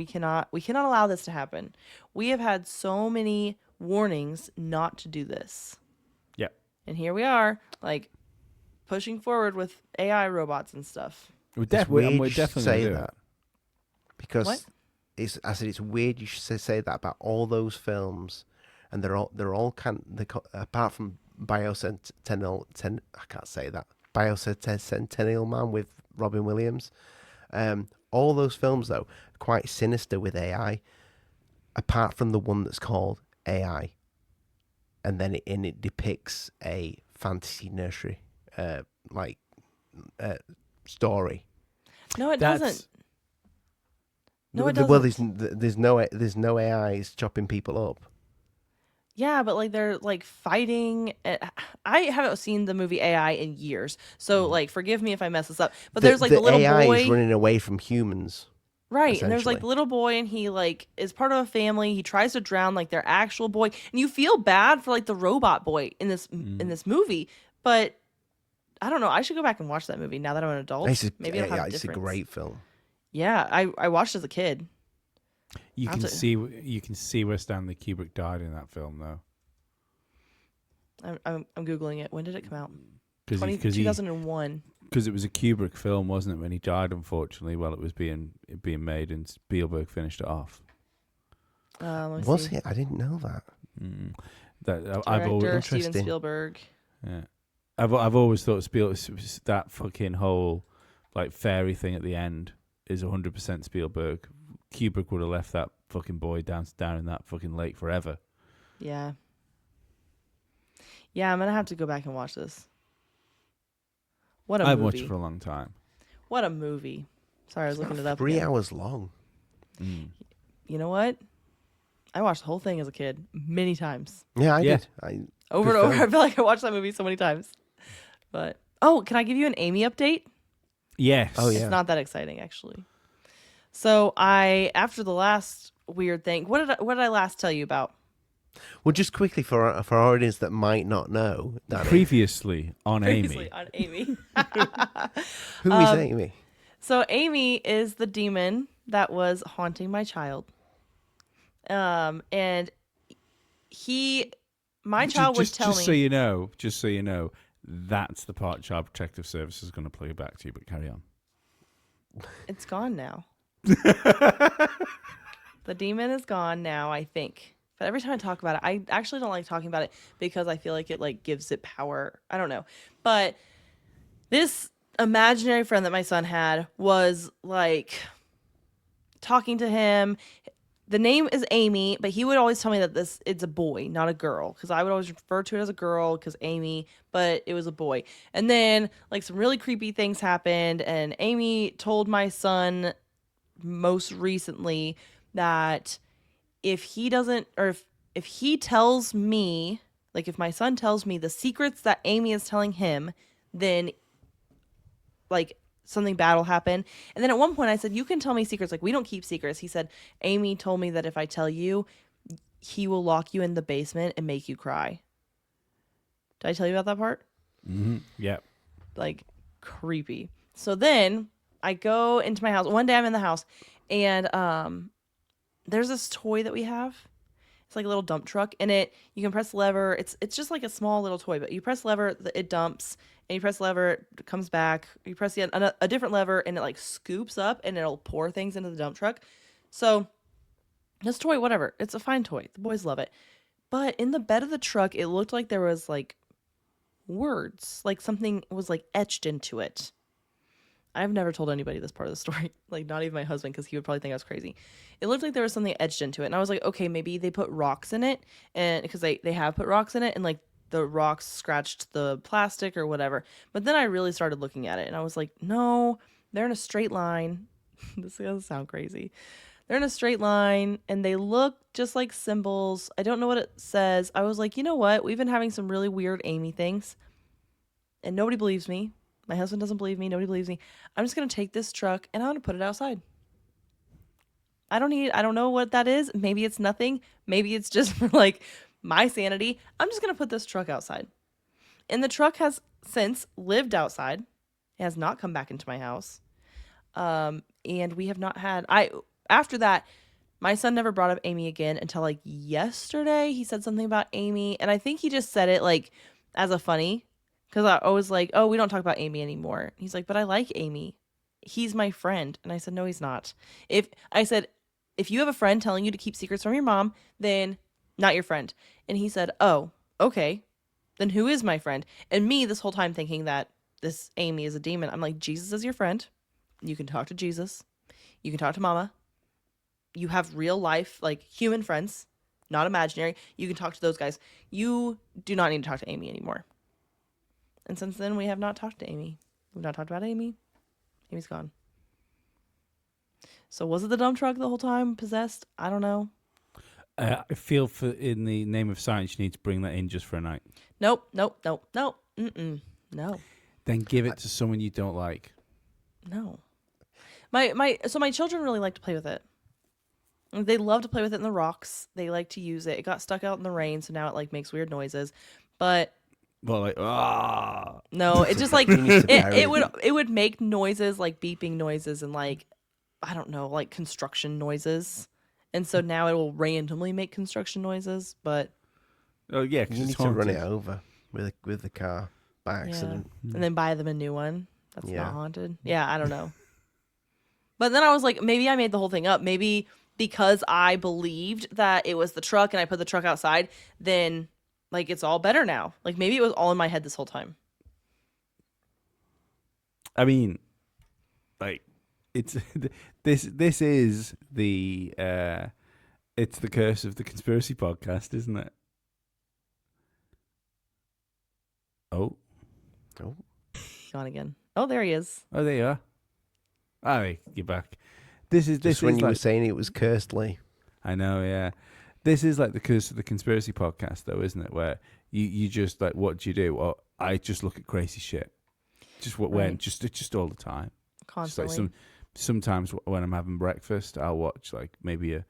cannot allow this to happen. We have had so many warnings not to do this. Yep. And here we are, like pushing forward with AI robots and stuff. We're It's definitely weird you should gonna say do that because What? I said it's weird you should say that about all those films, and they're all apart from Bicentennial, I can't say that, Bicentennial Man with Robin Williams. All those films though are quite sinister with AI, apart from the one that's called AI, and then it depicts a fantasy nursery story. No, it That's- doesn't. No, it Well, doesn't. there's no AIs chopping people up. Yeah, but like they're like fighting. I haven't seen the movie AI in years, so like forgive me if I mess this up. But there's like the little AI boy, is running away from humans. right? And there's like essentially. the little boy, and he like is part of a family. He tries to drown like their actual boy, and you feel bad for like the robot boy in this movie. But I don't know. I should go back and watch that movie now that I'm an adult. Maybe it'll have a It's a difference. great film. Yeah, I watched as a kid. You I'll can t- see where Stanley Kubrick died in that film though, I'm googling it. When did it come out? because 2001. it was a Kubrick film, wasn't it? When he died, unfortunately, while it was being made, and Spielberg finished it off. Let me Was see. it? I didn't know that. I've always Director Steven Interesting. Spielberg. yeah, I've always thought that fucking whole like fairy thing at the end is 100% Spielberg. Kubrick would have left that fucking boy down in that fucking lake forever. Yeah. Yeah, I'm gonna have to go back and watch this. What a I've movie! watched it for a long time. What a movie! Sorry, I was looking it up. 3 again. hours long. You know what? I watched the whole thing as a kid many times, Yeah, I Yeah. did. over and Good over. film. I feel like I watched that movie so many times. But can I give you an Amy update? Yes. Oh, yeah. It's not that exciting actually. So after the last weird thing, what did I last tell you about? Well, just quickly for our audience that might not know, Danny, Previously on Previously Amy. on Amy. who is Amy? So Amy is the demon that was haunting my child. And my child would tell me. Just so you know, that's the part Child Protective Service is going to play back to you. But carry on. It's gone now. The demon is gone now, I think. But every time I talk about it, I actually don't like talking about it because I feel like it like gives it power. I don't know. But this imaginary friend that my son had was like talking to him. The name is Amy, but he would always tell me that it's a boy, not a girl, because I would always refer to it as a girl because Amy, but it was a boy. And then like some really creepy things happened, and Amy told my son most recently that if he doesn't, or if he tells me, like if my son tells me the secrets that Amy is telling him, then like something bad will happen. And then at one point I said, you can tell me secrets. Like, we don't keep secrets. He said, Amy told me that if I tell you, he will lock you in the basement and make you cry. Did I tell you about that part? Mm-hmm. Yeah. Like, creepy. So then I go into my house. One day I'm in the house and there's this toy that we have. It's like a little dump truck, and you can press the lever. It's just like a small little toy, but you press the lever, it dumps, and you press the lever, it comes back. You press a different lever, and it like scoops up, and it'll pour things into the dump truck. So this toy, whatever, it's a fine toy. The boys love it. But in the bed of the truck, it looked like there was like words, like something was like etched into it. I've never told anybody this part of the story, like not even my husband, because he would probably think I was crazy. It looked like there was something etched into it, and I was like, okay, maybe they put rocks in it, and because they have put rocks in it, and like the rocks scratched the plastic or whatever. But then I really started looking at it, and I was like, no, they're in a straight line. This doesn't sound crazy. They're in a straight line, and they look just like symbols. I don't know what it says. I was like, you know what? We've been having some really weird Amy things. and nobody believes me. My husband doesn't believe me. Nobody believes me. I'm just going to take this truck and I'm going to put it outside. I don't know what that is. Maybe it's nothing. Maybe it's just for like my sanity. I'm just going to put this truck outside. And the truck has since lived outside. It has not come back into my house. And we have not had, after that, my son never brought up Amy again until like yesterday. He said something about Amy. And I think he just said it like as a funny, because I was like, oh, we don't talk about Amy anymore. He's like, but I like Amy. He's my friend. And I said, no, he's not. If you have a friend telling you to keep secrets from your mom, then not your friend. And he said, oh, okay. Then who is my friend? And me this whole time thinking that this Amy is a demon. I'm like, Jesus is your friend. You can talk to Jesus. You can talk to mama. You have real life, like human friends, not imaginary. You can talk to those guys. You do not need to talk to Amy anymore. And since then, we have not talked to Amy. We've not talked about Amy. Amy's gone. So was it the dump truck the whole time possessed? I don't know. I feel for in the name of science, you need to bring that in just for a night. Nope. Mm-mm. No. Then give it to someone you don't like. No. So my children really like to play with it. They love to play with it in the rocks. They like to use it. It got stuck out in the rain, so now it like makes weird noises. But well, like no, it just like it would make noises like beeping noises and like I don't know, like construction noises. And so now it will randomly make construction noises, but oh yeah, you need to run it over with the car by accident, and then buy them a new one that's not haunted. Yeah, I don't know. But then I was like, maybe I made the whole thing up. Maybe because I believed that it was the truck and I put the truck outside, then like it's all better now. Like maybe it was all in my head this whole time. I mean, like it's this is the it's the curse of the conspiracy podcast, isn't it? Oh, Gone again. Oh, there he is. Oh, there you are. All right, you're back. This is when you like, were saying it was cursed, Lee. I know, yeah. This is like the curse of the conspiracy podcast, though, isn't it? Where you just like, what do you do? Well, I just look at crazy shit. Just just all the time. Constantly. Just like sometimes when I'm having breakfast, I'll watch like maybe a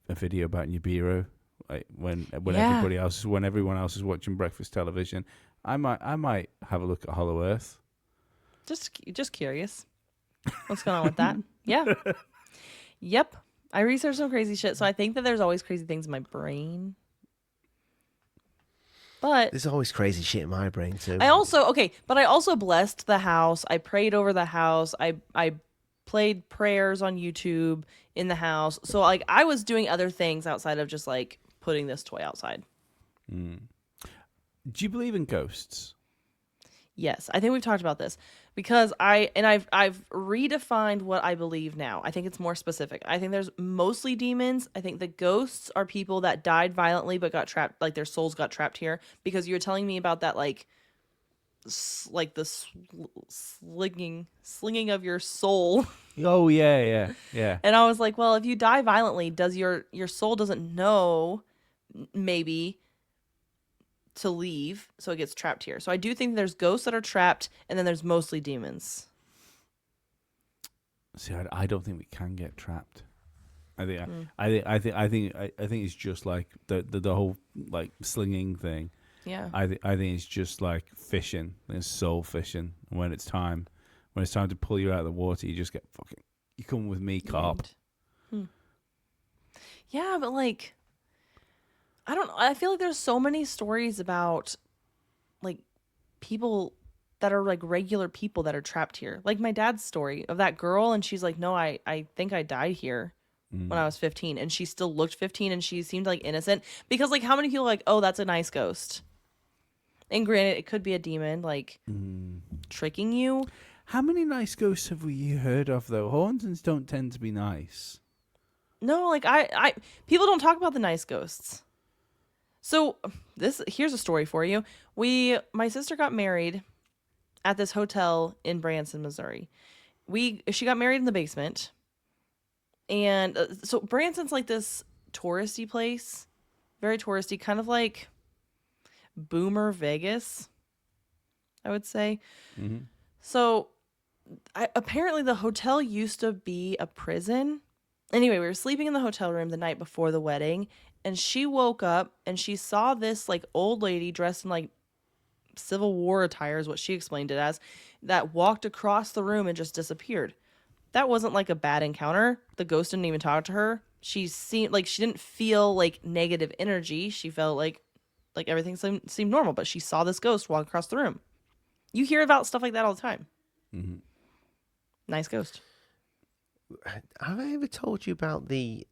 video about Nibiru. Like when everyone else is watching breakfast television, I might have a look at Hollow Earth. Just curious. What's going on with that? Yeah. Yep. I research some crazy shit, so I think that there's always crazy things in my brain. But there's always crazy shit in my brain too. I also blessed the house. I prayed over the house. I played prayers on YouTube in the house. So like I was doing other things outside of just like putting this toy outside. Mm. Do you believe in ghosts? Yes, I think we've talked about this because I've redefined what I believe now. I think it's more specific. I think there's mostly demons. I think the ghosts are people that died violently but got trapped, like their souls got trapped here. Because you were telling me about that, like the slinging of your soul. Oh yeah. And I was like, well, if you die violently, does your soul doesn't know maybe to leave, so it gets trapped here. So I do think there's ghosts that are trapped, and then there's mostly demons. See, I don't think we can get trapped. I think it's just like the whole like slinging thing. Yeah. I think it's just like fishing. It's soul fishing. And when it's time to pull you out of the water, you just get fucking. You come with me, carp. Yeah, but like. I feel like there's so many stories about like people that are like regular people that are trapped here. Like my dad's story of that girl, and she's like, no, I think I died here when I was 15, and she still looked 15 and she seemed like innocent because like how many people are like, oh, that's a nice ghost. And granted, it could be a demon like tricking you. How many nice ghosts have we heard of though? Hauntings don't tend to be nice. No, like I people don't talk about the nice ghosts. So here's a story for you. My sister got married at this hotel in Branson, Missouri. She got married in the basement. And so Branson's like this touristy place, very touristy, kind of like Boomer Vegas. I would say. Mm-hmm. So apparently the hotel used to be a prison. Anyway, we were sleeping in the hotel room the night before the wedding, and she woke up and she saw this like old lady dressed in like Civil War attire, is what she explained it as, that walked across the room and just disappeared. That wasn't like a bad encounter. The ghost didn't even talk to her. She seemed like she didn't feel like negative energy. She felt like everything seemed normal, but she saw this ghost walk across the room. You hear about stuff like that all the time. Mm-hmm. Nice ghost. Have I ever told you about the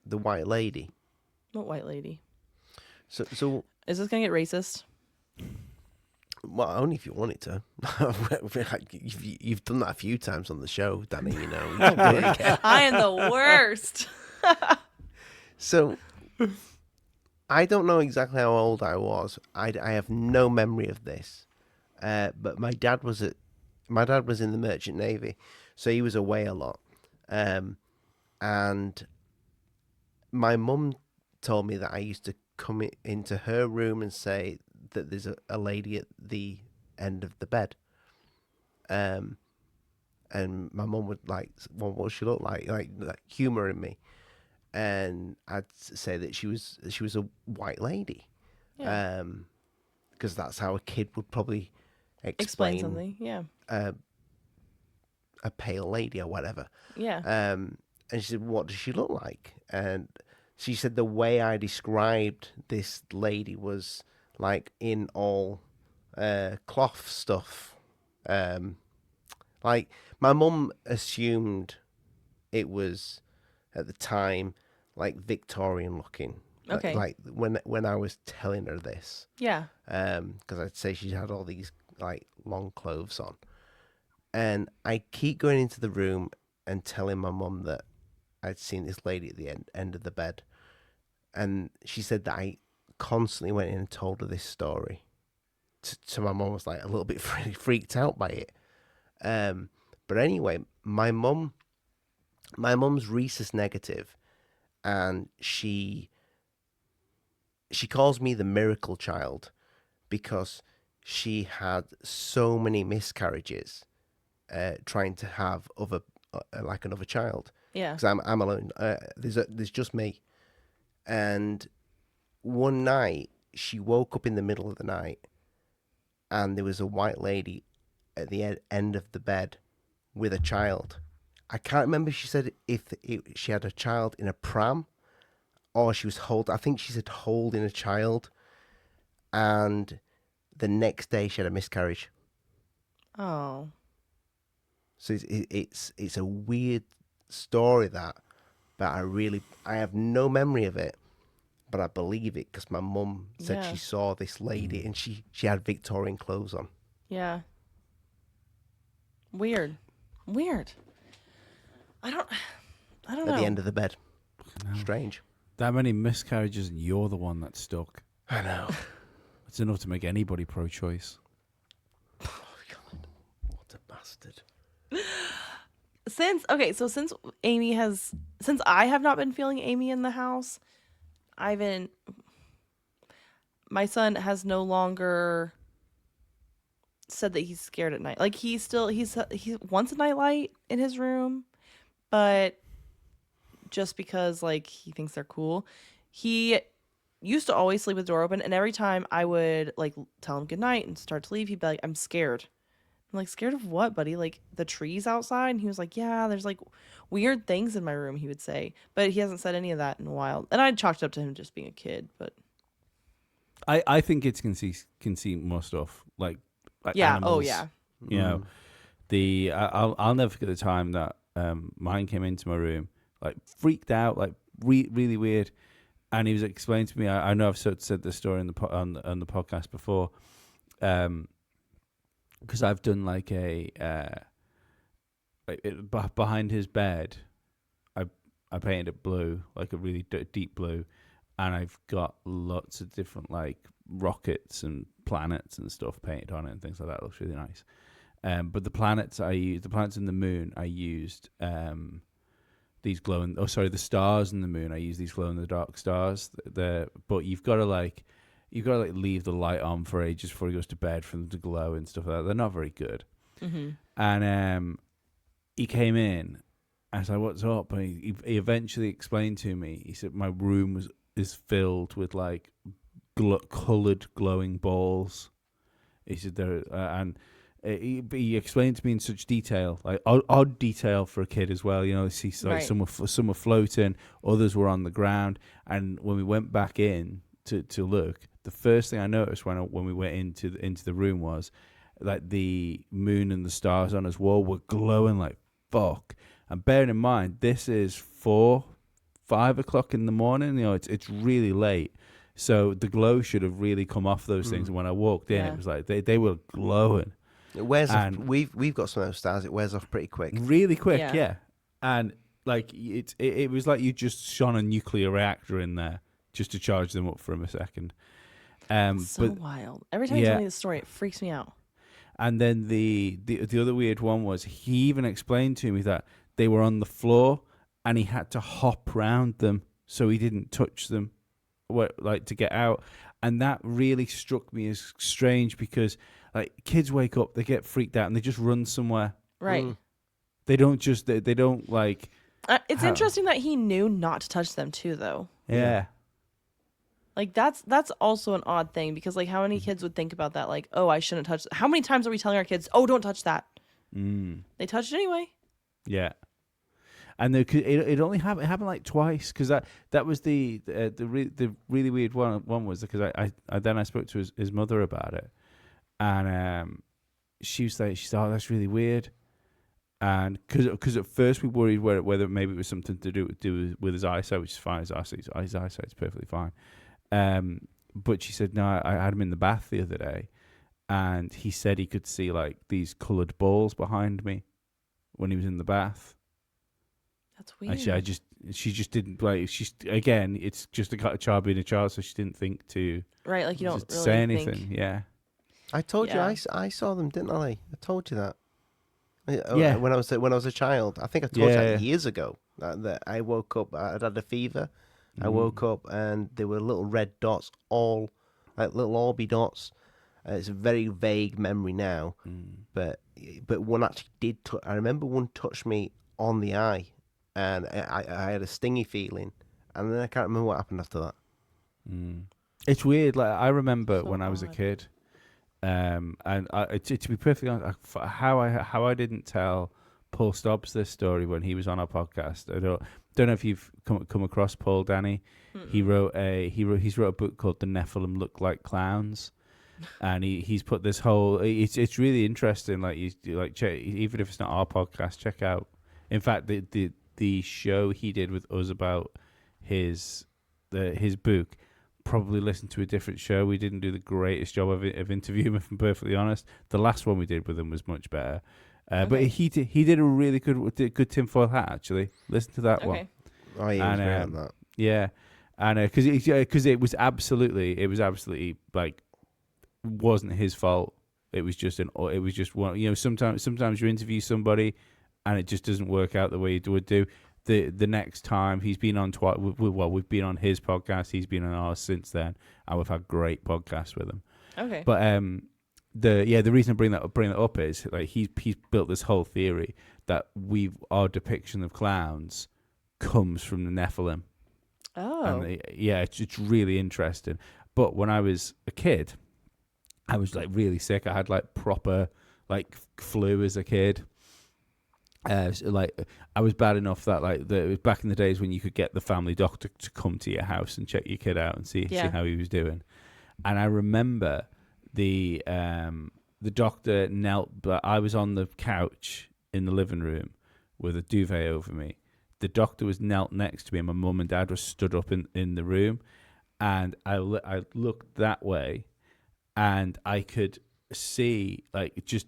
white lady? What white lady? So Is this gonna get racist? well, only if you want it to. You've done that a few times on the show, Danny. You know. I am the worst. So I don't know exactly how old I was. I have no memory of this. But my dad was in the Merchant Navy, so he was away a lot. And my mum told me that I used to come into her room and say that there's a lady at the end of the bed. And my mum would like, well, what she look like humouring me. And I'd say that she was a white lady. Yeah. Because that's how a kid would probably Explain something. Yeah. A pale lady or whatever. Yeah. And she said, what does she look like? And she said the way I described this lady was like in all cloth stuff. Like my mum assumed it was at the time like Victorian looking. Okay. Like when I was telling her this. Yeah. Because I'd say she had all these like long clothes on. And I keep going into the room and telling my mum that I'd seen this lady at the end of the bed. And she said that I constantly went in and told her this story. So my mum was like a little bit freaked out by it. But anyway, my mum's rhesus negative, and she calls me the miracle child because she had so many miscarriages trying to have another child. Yeah. Because I'm alone. There's just me. And one night she woke up in the middle of the night, and there was a white lady at the end of the bed with a child. I can't remember if she said she had a child in a pram, or she was I think she said holding a child. And the next day she had a miscarriage. Oh. So it's a weird story that, but I have no memory of it, but I believe it because my mum said she saw this lady and she had Victorian clothes on. Yeah. Weird. I don't know. At the end of the bed. No. Strange. That many miscarriages and you're the one that's stuck. I know. It's enough to make anybody pro-choice. Oh, God. What a bastard. Since I have not been feeling Amy in the house, my son has no longer said that he's scared at night. Like he wants a nightlight in his room, but just because like he thinks they're cool. He used to always sleep with the door open, and every time I would like tell him goodnight and start to leave, he'd be like, I'm scared. I'm like, scared of what, buddy? Like the trees outside? And he was like, yeah, there's like weird things in my room, he would say. But he hasn't said any of that in a while. And I chalked it up to him just being a kid, but I think kids can see more stuff like yeah, animals. oh yeah. You know, I'll never forget the time that mine came into my room, like freaked out, like really weird, and he was explaining to me. I know I've said this story on the podcast before, because I've done like behind his bed, I painted it blue, like a really deep blue, and I've got lots of different like rockets and planets and stuff painted on it and things like that. It looks really nice. But the planets in the moon, I used these the stars in the moon. I use these glow in the dark stars. But you've got to you've got to like leave the light on for ages before he goes to bed for them to glow and stuff like that. They're not very good. Mm-hmm. And he came in. I was like, "What's up?" And he eventually explained to me. He said, "My room is filled with like coloured glowing balls." He said there, he explained to me in such detail, like odd detail for a kid as well. You know, see, like some were floating, others were on the ground. And when we went back in to look, the first thing I noticed when we went into the room was like the moon and the stars on his wall were glowing like fuck. And bearing in mind, this is 4-5 o'clock in the morning. You know, it's really late. So the glow should have really come off those things. And when I walked in, it was like they were glowing. It wears off. We've got some of those stars. It wears off pretty quick. Really quick, yeah. And like it was like you just shone a nuclear reactor in there just to charge them up for a second. But wild. Every time you tell me the story, it freaks me out. And then the other weird one was he even explained to me that they were on the floor and he had to hop round them so he didn't touch them, like to get out. And that really struck me as strange because like kids wake up, they get freaked out and they just run somewhere. Right. They don't just they don't like. It's interesting that he knew not to touch them too, though. Yeah. Like that's also an odd thing because like how many kids would think about that? Like, oh, I shouldn't touch. How many times are we telling our kids, oh, don't touch that? They touched it anyway. Yeah. And it only happened. It happened like twice because that was the really weird one was because I spoke to his mother about it, and she was like, oh, that's really weird, and because at first we worried whether maybe it was something to do with his eyesight, which is fine. His eyesight's perfectly fine, but she said no, I had him in the bath the other day, and he said he could see like these coloured balls behind me when he was in the bath. That's weird. Actually, she just didn't like. Again, it's just a child being a child, so she didn't think to right. Like you don't really say anything. Yeah, I told you I saw them, didn't I? I told you that. Yeah. When I was a child, I think I told you that years ago. That I woke up. I'd had a fever. I woke up and there were little red dots, all like little orby dots. It's a very vague memory now, but one actually did. I remember one touched me on the eye. And I had a stingy feeling, and then I can't remember what happened after that. It's weird. Like I remember when I was a kid, and to be perfectly honest, how I didn't tell Paul Stobbs this story when he was on our podcast. I don't know if you've come across Paul, Danny. He wrote a book called The Nephilim Look Like Clowns. And he's put this whole. It's really interesting. Like check, even if it's not our podcast, check out. In fact, the show he did with us about his book, probably listen to a different show. We didn't do the greatest job of interviewing him, if I'm perfectly honest. The last one we did with him was much better. But he did a really good tinfoil hat, actually. Listen to that one. Oh, yeah, he was great on that. Yeah, and because it was absolutely like wasn't his fault. It was just one. You know, sometimes you interview somebody and it just doesn't work out the way you would do. The next time he's been on twice. We've been on his podcast. He's been on ours since then, and we've had great podcasts with him. Okay. But the reason I bring that up is like he's built this whole theory that our depiction of clowns comes from the Nephilim. Oh. And it's really interesting. But when I was a kid, I was like really sick. I had like proper like flu as a kid. Like I was bad enough that it was back in the days when you could get the family doctor to come to your house and check your kid out and see how he was doing. And I remember the doctor knelt, but I was on the couch in the living room with a duvet over me. The doctor was knelt next to me, and my mum and dad were stood up in the room, and I looked that way, and I could see like just.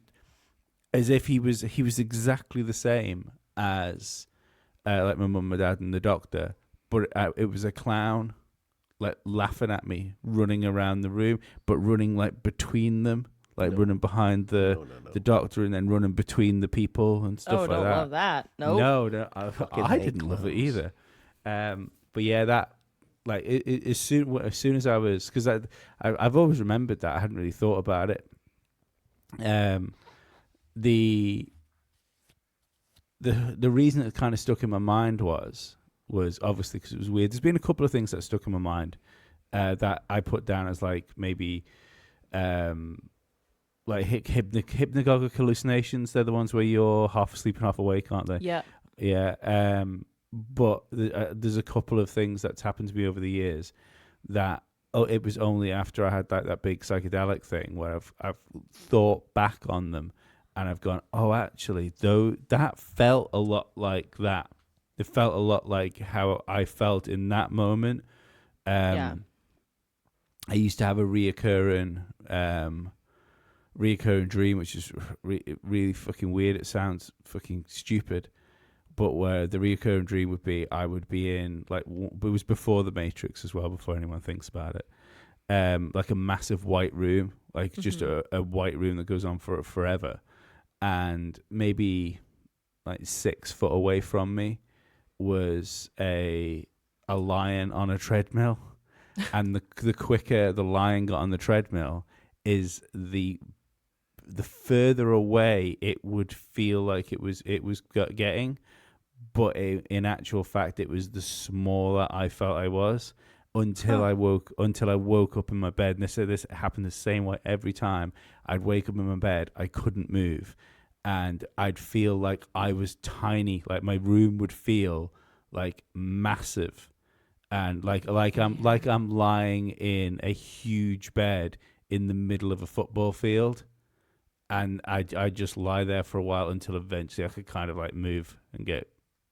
As if he was exactly the same as like my mum, my dad, and the doctor, but it was a clown, like laughing at me, running around the room, but running like between them, like running behind the doctor and then running between the people and stuff like that. Oh, don't love that. Nope. No, I didn't love it either. But yeah, like as soon as I was, because I've always remembered that I hadn't really thought about it. The reason it kind of stuck in my mind was obviously because it was weird. There's been a couple of things that stuck in my mind that I put down as like maybe like hypnagogic hallucinations. They're the ones where you're half asleep and half awake, aren't they? Yeah. Yeah. But there's a couple of things that's happened to me over the years that it was only after I had that big psychedelic thing where I've thought back on them and I've gone, oh, actually, though that felt a lot like that. It felt a lot like how I felt in that moment. Yeah. I used to have a reoccurring dream, which is really fucking weird. It sounds fucking stupid, but where the reoccurring dream would be, I would be in like, it was before the Matrix as well, before anyone thinks about it. Like a massive white room, like just a white room that goes on for forever, and maybe like 6 foot away from me was a lion on a treadmill. And the quicker the lion got on the treadmill is the further away it would feel like it was getting, but in actual fact it was the smaller I felt I was until I woke up in my bed. And this happened the same way every time. I'd wake up in my bed, I couldn't move, and I'd feel like I was tiny, like my room would feel like massive. And like I'm lying in a huge bed in the middle of a football field, and I just lie there for a while until eventually I could kind of like move and get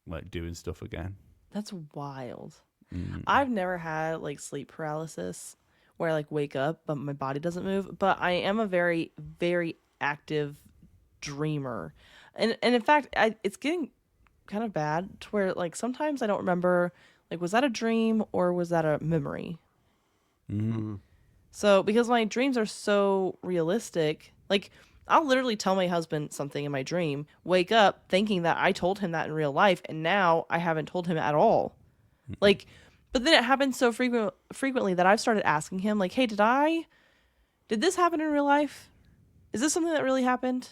like doing stuff again. That's wild. Mm. I've never had like sleep paralysis where I like wake up but my body doesn't move, but I am a very, very active dreamer. And in fact, it's getting kind of bad to where like sometimes I don't remember, like, was that a dream or was that a memory? Mm-hmm. So because my dreams are so realistic, like I'll literally tell my husband something in my dream, wake up thinking that I told him that in real life, and now I haven't told him at all. Like, but then it happens so frequently that I've started asking him, like, hey, did this happen in real life? Is this something that really happened?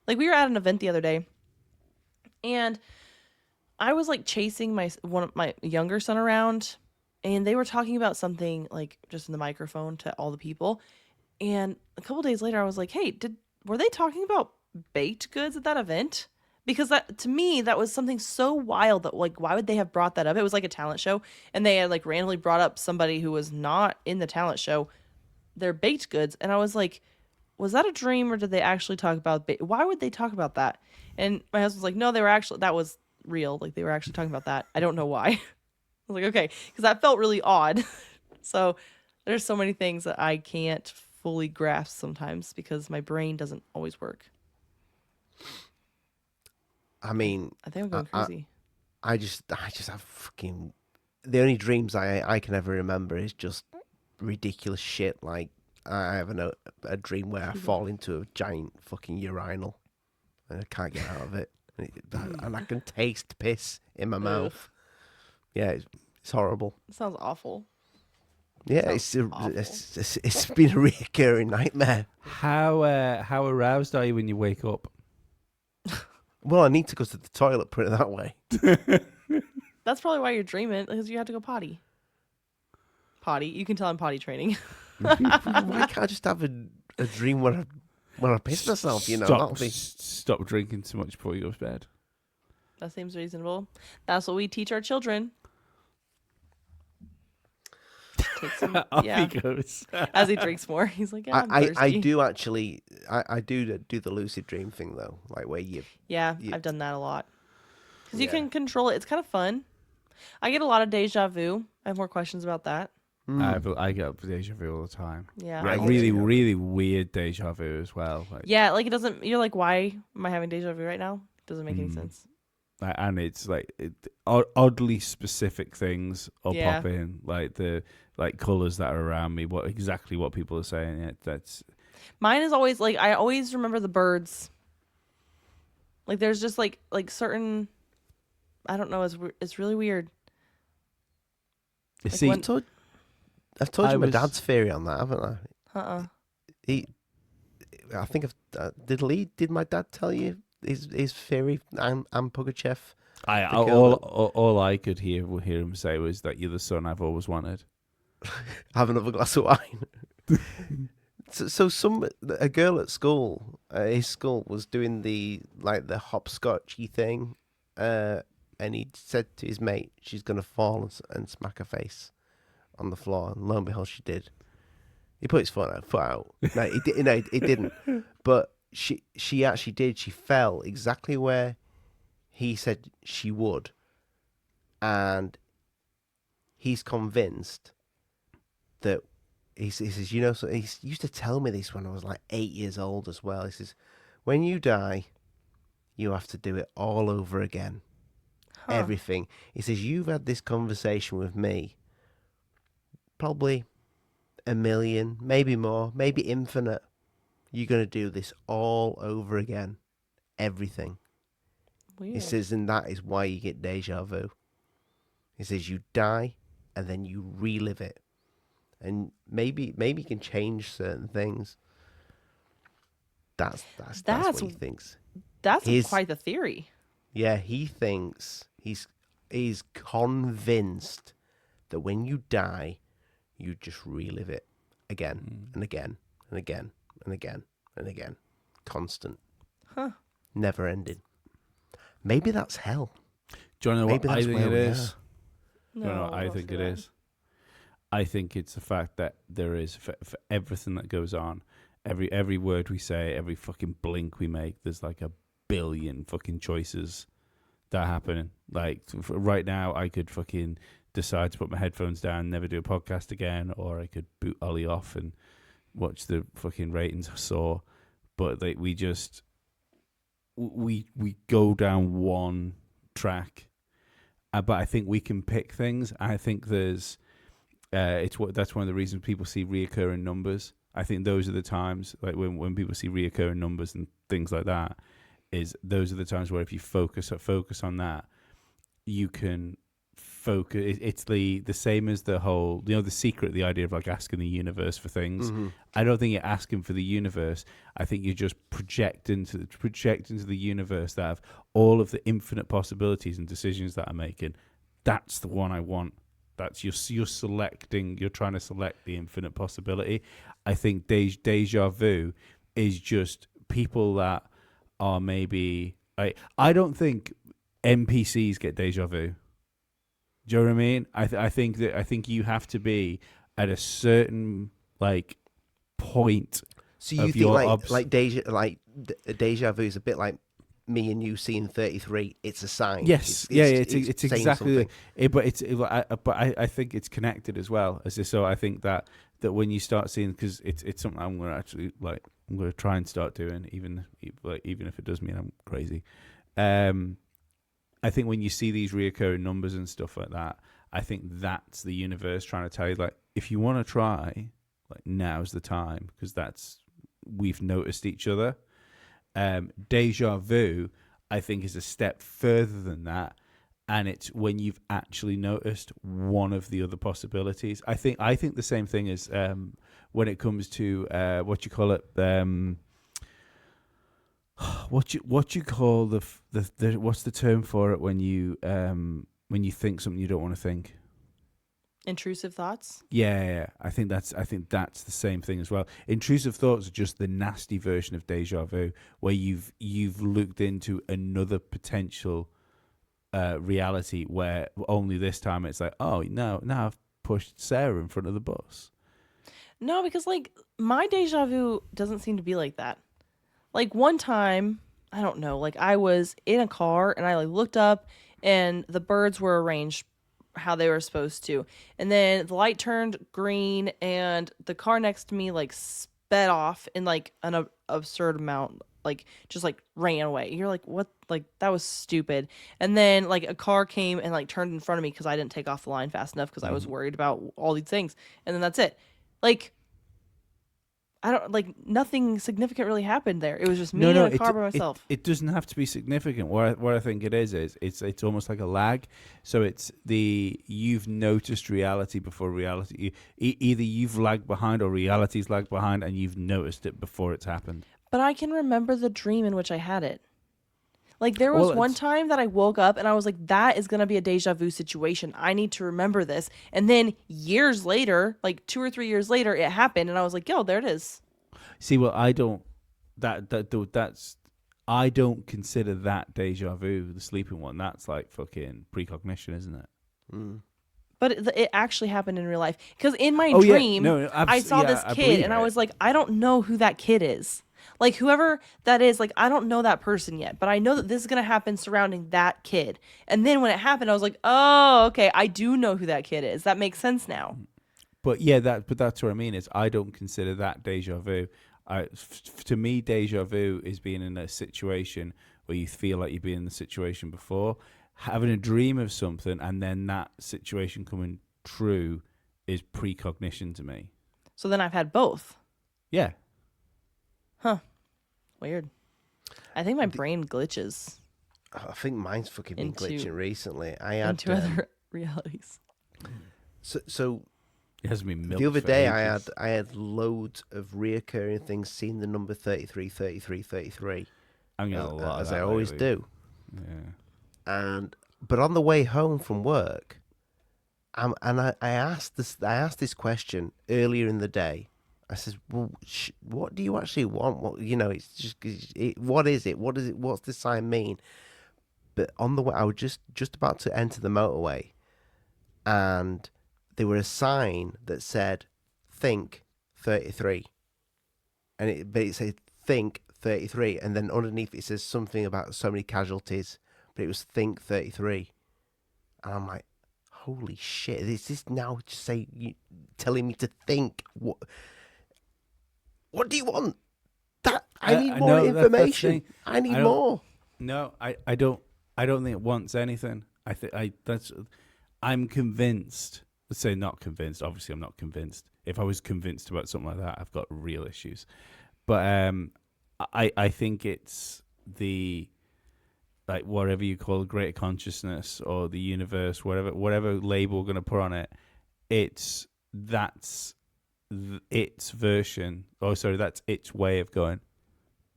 Like, we were at an event the other day, and I was like chasing one of my younger son around, and they were talking about something like just in the microphone to all the people. And a couple days later, I was like, hey, were they talking about baked goods at that event? Because that, to me, that was something so wild that like, why would they have brought that up? It was like a talent show, and they had like randomly brought up somebody who was not in the talent show, their baked goods. And I was like, was that a dream or did they actually talk about why would they talk about that? And my husband's like, no, that was real. Like they were actually talking about that. I don't know why. I was like, okay, because that felt really odd. So there's so many things that I can't fully grasp sometimes because my brain doesn't always work. I mean, I think I'm going crazy. I just have fucking, the only dreams I can ever remember is just ridiculous shit. Like I have a dream where I fall into a giant fucking urinal and I can't get out of it. And I can taste piss in my mouth. Yeah, it's horrible. It sounds awful. Yeah, it's been a recurring nightmare. How aroused are you when you wake up? Well, I need to go to the toilet, put it that way. That's probably why you're dreaming, because you have to go potty. Potty. You can tell I'm potty training. Why can't I just have a dream when I piss myself, you know? Stop drinking too much before you go to bed. That seems reasonable. That's what we teach our children. He goes. As he drinks more, he's like, yeah, I do actually, I do the lucid dream thing, though. Like where I've done that a lot. Because you can control it. It's kind of fun. I get a lot of deja vu. I have more questions about that. I get deja vu all the time. Yeah. Like really, really weird deja vu as well. Like, yeah, like it doesn't, you're like, why am I having deja vu right now? It doesn't make any sense. And it's like oddly specific things will pop in, like the colors that are around me, what people are saying. Yeah, that's mine is always like, I always remember the birds. Like there's just like certain, I don't know, it's really weird. You Like see, when- I've told I you my was- dad's theory on that, haven't I? I think did my dad tell you his theory? I'm Pugachev. all I could hear him say was that you're the son I've always wanted. Have another glass of wine. So a girl at school, his school, was doing the hopscotchy thing, and he said to his mate, "She's gonna fall and smack her face on the floor." And lo and behold, she did. He put his foot out. No, he did. No, it didn't. But she actually did. She fell exactly where he said she would, and he's convinced that he says, so he used to tell me this when I was like 8 years old as well. He says, when you die, you have to do it all over again. Huh. Everything. He says, you've had this conversation with me probably 1 million, maybe more, maybe infinite. You're going to do this all over again. Everything. Weird. He says, and that is why you get deja vu. He says, you die and then you relive it. And maybe you can change certain things. That's what he thinks. That's quite the theory. Yeah, he thinks he's convinced that when you die, you just relive it again and again and again and again and again. Constant. Huh. Never ending. Maybe that's hell. Do you want to know Maybe what I that's think where it we is? are. Do you know what I think it is? I think it's the fact that there is, for everything that goes on, every word we say, every fucking blink we make, there's like 1 billion fucking choices that happen. Like, right now, I could fucking decide to put my headphones down, never do a podcast again, or I could boot Ollie off and watch the fucking ratings I saw. But we go down one track. But I think we can pick things. I think there's... that's one of the reasons people see reoccurring numbers. I think those are the times, like when people see reoccurring numbers and things like that, those are the times where if you focus on that, you can focus. It's the same as the whole, The Secret, the idea of like asking the universe for things. Mm-hmm. I don't think you're asking for the universe. I think you just project into the universe that of all of the infinite possibilities and decisions that I'm making. That's the one I want. That's you're selecting. You're trying to select the infinite possibility. I think deja vu is just people that are maybe. I don't think NPCs get deja vu. Do you know what I mean? I think you have to be at a certain point. So you think deja vu is a bit like me and you seeing 33. It's a sign. Yes, it's exactly. But I think it's connected as well. So I think that when you start seeing, because it's something I'm going to actually I'm going to try and start doing, even if it does mean I'm crazy. I think when you see these reoccurring numbers and stuff like that, I think that's the universe trying to tell you, if you want to try, now's the time, because we've noticed each other. Deja vu, I think, is a step further than that, and it's when you've actually noticed one of the other possibilities. I think the same thing is when it comes to what you call it. What you call the what's the term for it when you think something you don't want to think? Intrusive thoughts? Yeah. I think that's the same thing as well. Intrusive thoughts are just the nasty version of deja vu, where you've looked into another potential reality, where only this time it's like, oh no, now I've pushed Sarah in front of the bus. No, because my deja vu doesn't seem to be like that. One time, I don't know, I was in a car and I looked up and the birds were arranged how they were supposed to. And then the light turned green and the car next to me sped off in an absurd amount, just ran away. You're like, what? That was stupid. And then a car came and turned in front of me because I didn't take off the line fast enough because I was worried about all these things. And then that's it. I don't like nothing significant really happened there. It was just me in a car by myself. It doesn't have to be significant. What I think it is it's almost like a lag. So it's you've noticed reality before reality. Either you've lagged behind or reality's lagged behind, and you've noticed it before it's happened. But I can remember the dream in which I had it. Like there was one time that I woke up and I was like, that is going to be a deja vu situation. I need to remember this. And then years later, like 2 or 3 years later, it happened. And I was like, yo, there it is. See, well, I don't consider that deja vu, the sleeping one. That's like fucking precognition, isn't it? Mm. But it actually happened in real life. Because in my dream, I saw this kid and I was like, I don't know who that kid is. Like whoever that is, like I don't know that person yet, but I know that this is going to happen surrounding that kid. And then when it happened, I was like, oh, okay, I do know who that kid is. That makes sense now. But yeah, that's what I mean is I don't consider that deja vu. To me, deja vu is being in a situation where you feel like you've been in the situation before. Having a dream of something and then that situation coming true is precognition to me. So then I've had both. Yeah. Huh. Weird. I think my brain glitches. I think mine's fucking been glitching recently. I had into other realities. So it hasn't been milked the other day ages. I had loads of reoccurring things, seeing the number 33, 33, 33. I'm getting a lot as of that I always lately. do. Yeah. But on the way home from work, I asked this question earlier in the day. I says, well, what do you actually want? What, it's just, what is it? What's this sign mean? But on the way, I was just about to enter the motorway, and there were a sign that said, think 33. But it said, think 33. And then underneath it says something about so many casualties, but it was think 33. And I'm like, holy shit, is this now just telling me to think? What do you want? I need more information. I need more. No, I don't think it wants anything. I'm convinced. Let's say not convinced. Obviously, I'm not convinced. If I was convinced about something like that, I've got real issues. But I think it's whatever you call greater consciousness or the universe, whatever label we're going to put on it. That's its version. That's its way of going.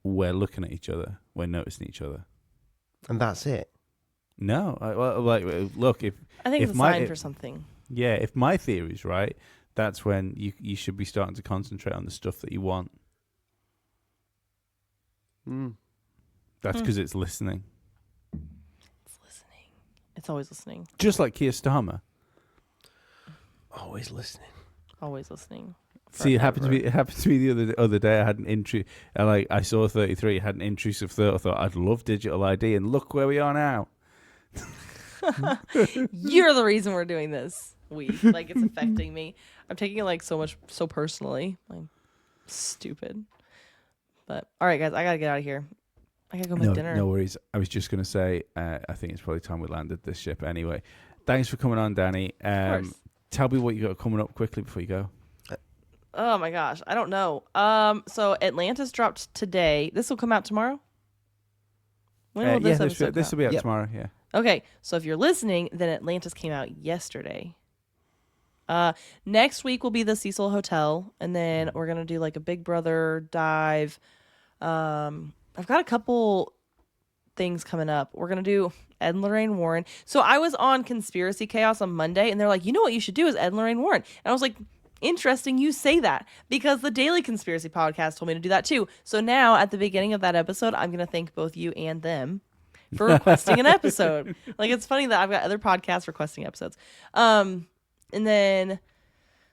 We're looking at each other. We're noticing each other. And that's it. No, look. I think it's a sign for something. Yeah, if my theory is right, that's when you should be starting to concentrate on the stuff that you want. That's because it's listening. It's listening. It's always listening. Just like Keir Starmer. Always listening. Always listening. See, it happened to me. It happened to me the other day. I had an I saw 33. Had an intrusive thought. I thought I'd love digital ID, and look where we are now. You're the reason we're doing this week. Like it's affecting me. I'm taking it so personally. I'm stupid. But all right, guys, I gotta get out of here. I gotta go make dinner. No worries. I was just gonna say. I think it's probably time we landed this ship anyway. Thanks for coming on, Danny. Of course. Tell me what you got coming up quickly before you go. Oh my gosh, I don't know. So Atlantis dropped today. This will come out tomorrow. When will this episode this will be out tomorrow. Yeah. Okay, so if you're listening, then Atlantis came out yesterday. Next week will be the Cecil Hotel, and then we're gonna do like a Big Brother dive. I've got a couple things coming up. We're gonna do Ed and Lorraine Warren. So I was on Conspiracy Chaos on Monday, and they're like, you know what you should do is Ed and Lorraine Warren, and I was like, interesting you say that, because the Daily Conspiracy Podcast told me to do that too. So now at the beginning of that episode, I'm gonna thank both you and them for requesting an episode. Like, it's funny that I've got other podcasts requesting episodes. And then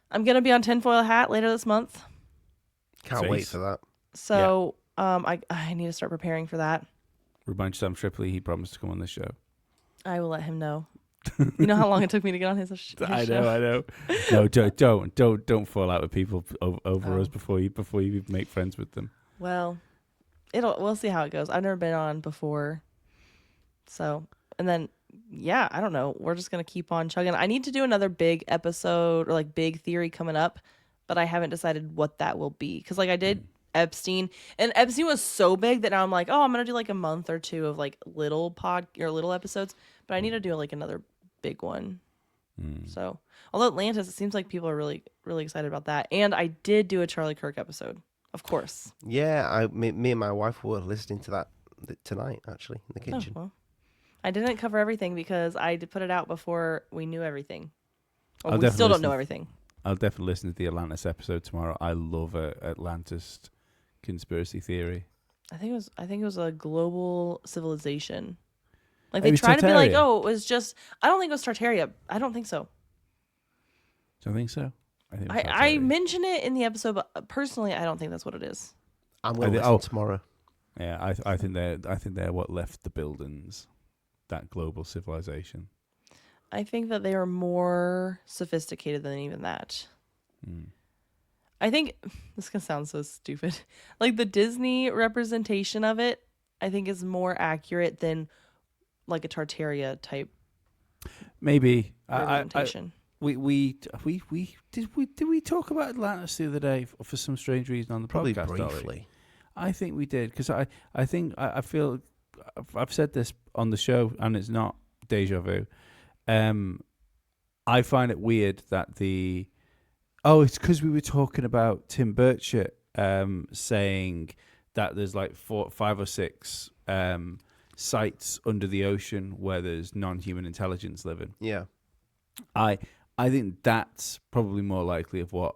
I'm gonna be on Tinfoil Hat later this month. Can't wait for that. So I need to start preparing for that. Remind Sam Tripoli he promised to come on the show. I will let him know. You know how long it took me to get on his show? I know. No, don't fall out with people over us before you make friends with them. Well, we'll see how it goes. I've never been on before. So, and then, yeah, I don't know. We're just going to keep on chugging. I need to do another big episode or like big theory coming up but I haven't decided what that will be. Because like I did Epstein, and Epstein was so big that now I'm like, oh, I'm gonna do like a month or two of like little little episodes, but I need to do like another big one. So, although Atlantis, it seems like people are really, really excited about that. And I did do a Charlie Kirk episode, of course. Yeah, me and my wife were listening to that tonight, actually, in the Oh, kitchen. well. I didn't cover everything because I did put it out before we knew everything. Well, I'll we still don't definitely know everything. I'll definitely listen to the Atlantis episode tomorrow. I love Atlantis conspiracy theory. I think it was a global civilization. Like Maybe they tried to be like, Tartaria. oh, it was just. I don't think it was Tartaria. I don't think so. Do you think so? I think it was I Tartaria. mention it in the episode, but personally, I don't think that's what it is. I'm going to listen oh. tomorrow. Yeah, I think they're what left the buildings, that global civilization. I think that they are more sophisticated than even that. I think this can sound so stupid. Like the Disney representation of it, I think is more accurate than like a Tartaria type Maybe representation. did we talk about Atlantis the other day for some strange reason on the Probably podcast? briefly. Ollie? I think we did because I feel I've said this on the show and it's not deja vu. I find it weird that it's because we were talking about Tim Burchett saying that there's like 5 or 6 sites under the ocean where there's non-human intelligence living. Yeah. I think that's probably more likely of what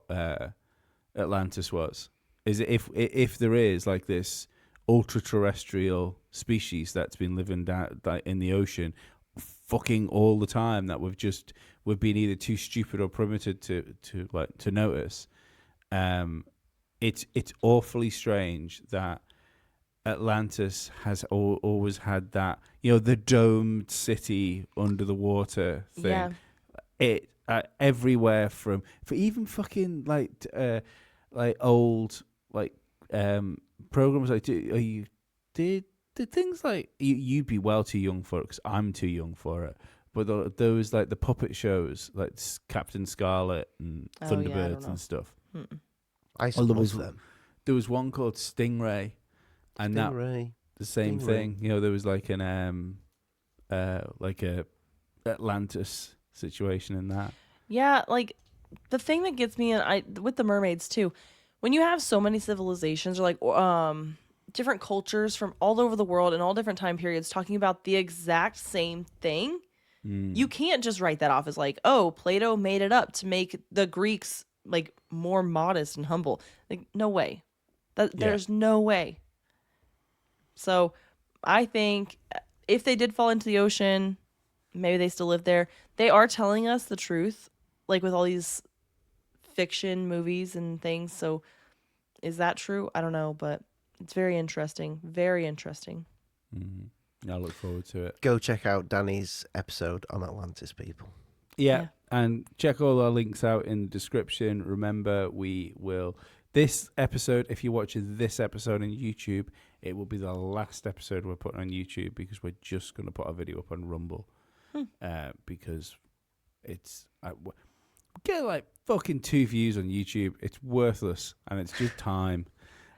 Atlantis was. Is if there is like this ultra-terrestrial species that's been living down in the ocean fucking all the time that we've been either too stupid or primitive to notice. It's awfully strange that Atlantis has always had that, the domed city under the water thing. Yeah. It everywhere for even fucking like old programs like did things like you'd be well too young for it because I'm too young for it. But those like the puppet shows like Captain Scarlet and Thunderbirds and stuff. I used to love them. There was one called Stingray, and Stingray. the same Stingray. thing. There was like an like a Atlantis situation in that. Yeah, like the thing that gets me with the mermaids too, when you have so many civilizations or like different cultures from all over the world in all different time periods talking about the exact same thing, you can't just write that off as like, oh, Plato made it up to make the Greeks like more modest and humble. Like, no way. There's no way. So I think if they did fall into the ocean, maybe they still live there. They are telling us the truth, like with all these fiction movies and things. So is that true? I don't know, but it's very interesting. Very interesting. I look forward to it. Go check out Danny's episode on Atlantis, people. Yeah, and check all our links out in the description. Remember, this episode, if you're watching this episode on YouTube, it will be the last episode we're putting on YouTube because we're just going to put our video up on Rumble. Because it's we get like fucking 2 views on YouTube. It's worthless and it's just time.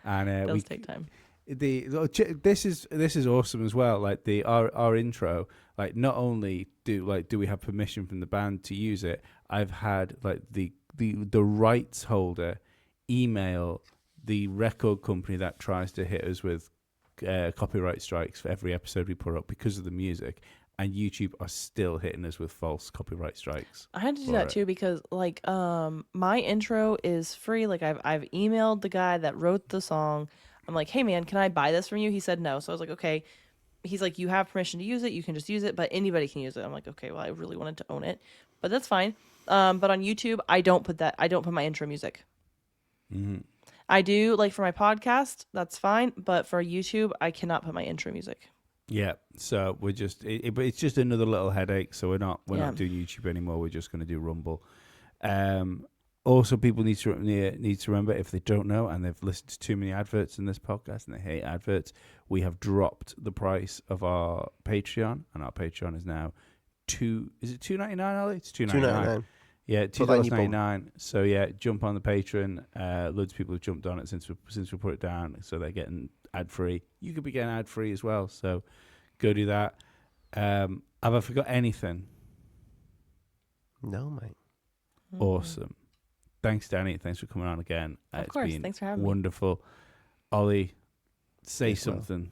And it does take time. This is awesome as well. Like our intro, like not only do we have permission from the band to use it, I've had like the rights holder email the record company that tries to hit us with copyright strikes for every episode we put up because of the music, and YouTube are still hitting us with false copyright strikes. I had to do that too because like my intro is free. Like I've emailed the guy that wrote the song. I'm like, hey man, can I buy this from you? He said no. So I was like, okay. He's like, you have permission to use it. You can just use it, but anybody can use it. I'm like, okay, well, I really wanted to own it, but that's fine. But on YouTube, I don't put my intro music. I do like for my podcast, that's fine. But for YouTube, I cannot put my intro music. Yeah. So we're just, but it's just another little headache. So we're not doing YouTube anymore. We're just going to do Rumble. Also, people need to remember, if they don't know and they've listened to too many adverts in this podcast and they hate adverts, we have dropped the price of our Patreon, and our Patreon is now $2.99, Ollie? It's $2.99. Yeah, Put that in your bum. $2.99. So yeah, jump on the Patreon. Loads of people have jumped on it since we put it down, so they're getting ad free. You could be getting ad free as well. So go do that. Have I forgot anything? No, mate. Awesome. Thanks, Danny. Thanks for coming on again. Of It's course. been Thanks for having me. wonderful. Ollie, say Yes, well. something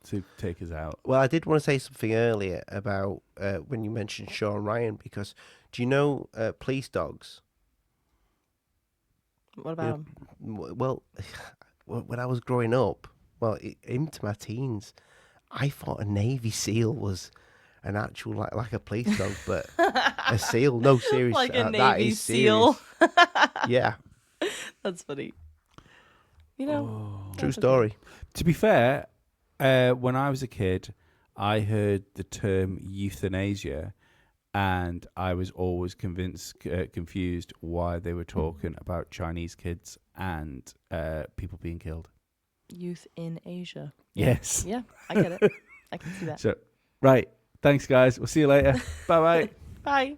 to take us out. Well, I did want to say something earlier about when you mentioned Sean Ryan, because do you know police dogs? What about him? Well, when I was growing up, into my teens, I thought a Navy SEAL was an actual like a police dog, but a seal. No, seriously, Like a that Navy is SEAL. serious. Yeah, That's funny. You know, true that's story. okay. To be fair, when I was a kid, I heard the term euthanasia, and I was always confused why they were talking about Chinese kids and people being killed. Youth in Asia. Yes. Yeah, I get it. I can see that. So, right. Thanks, guys. We'll see you later. Bye-bye. Bye.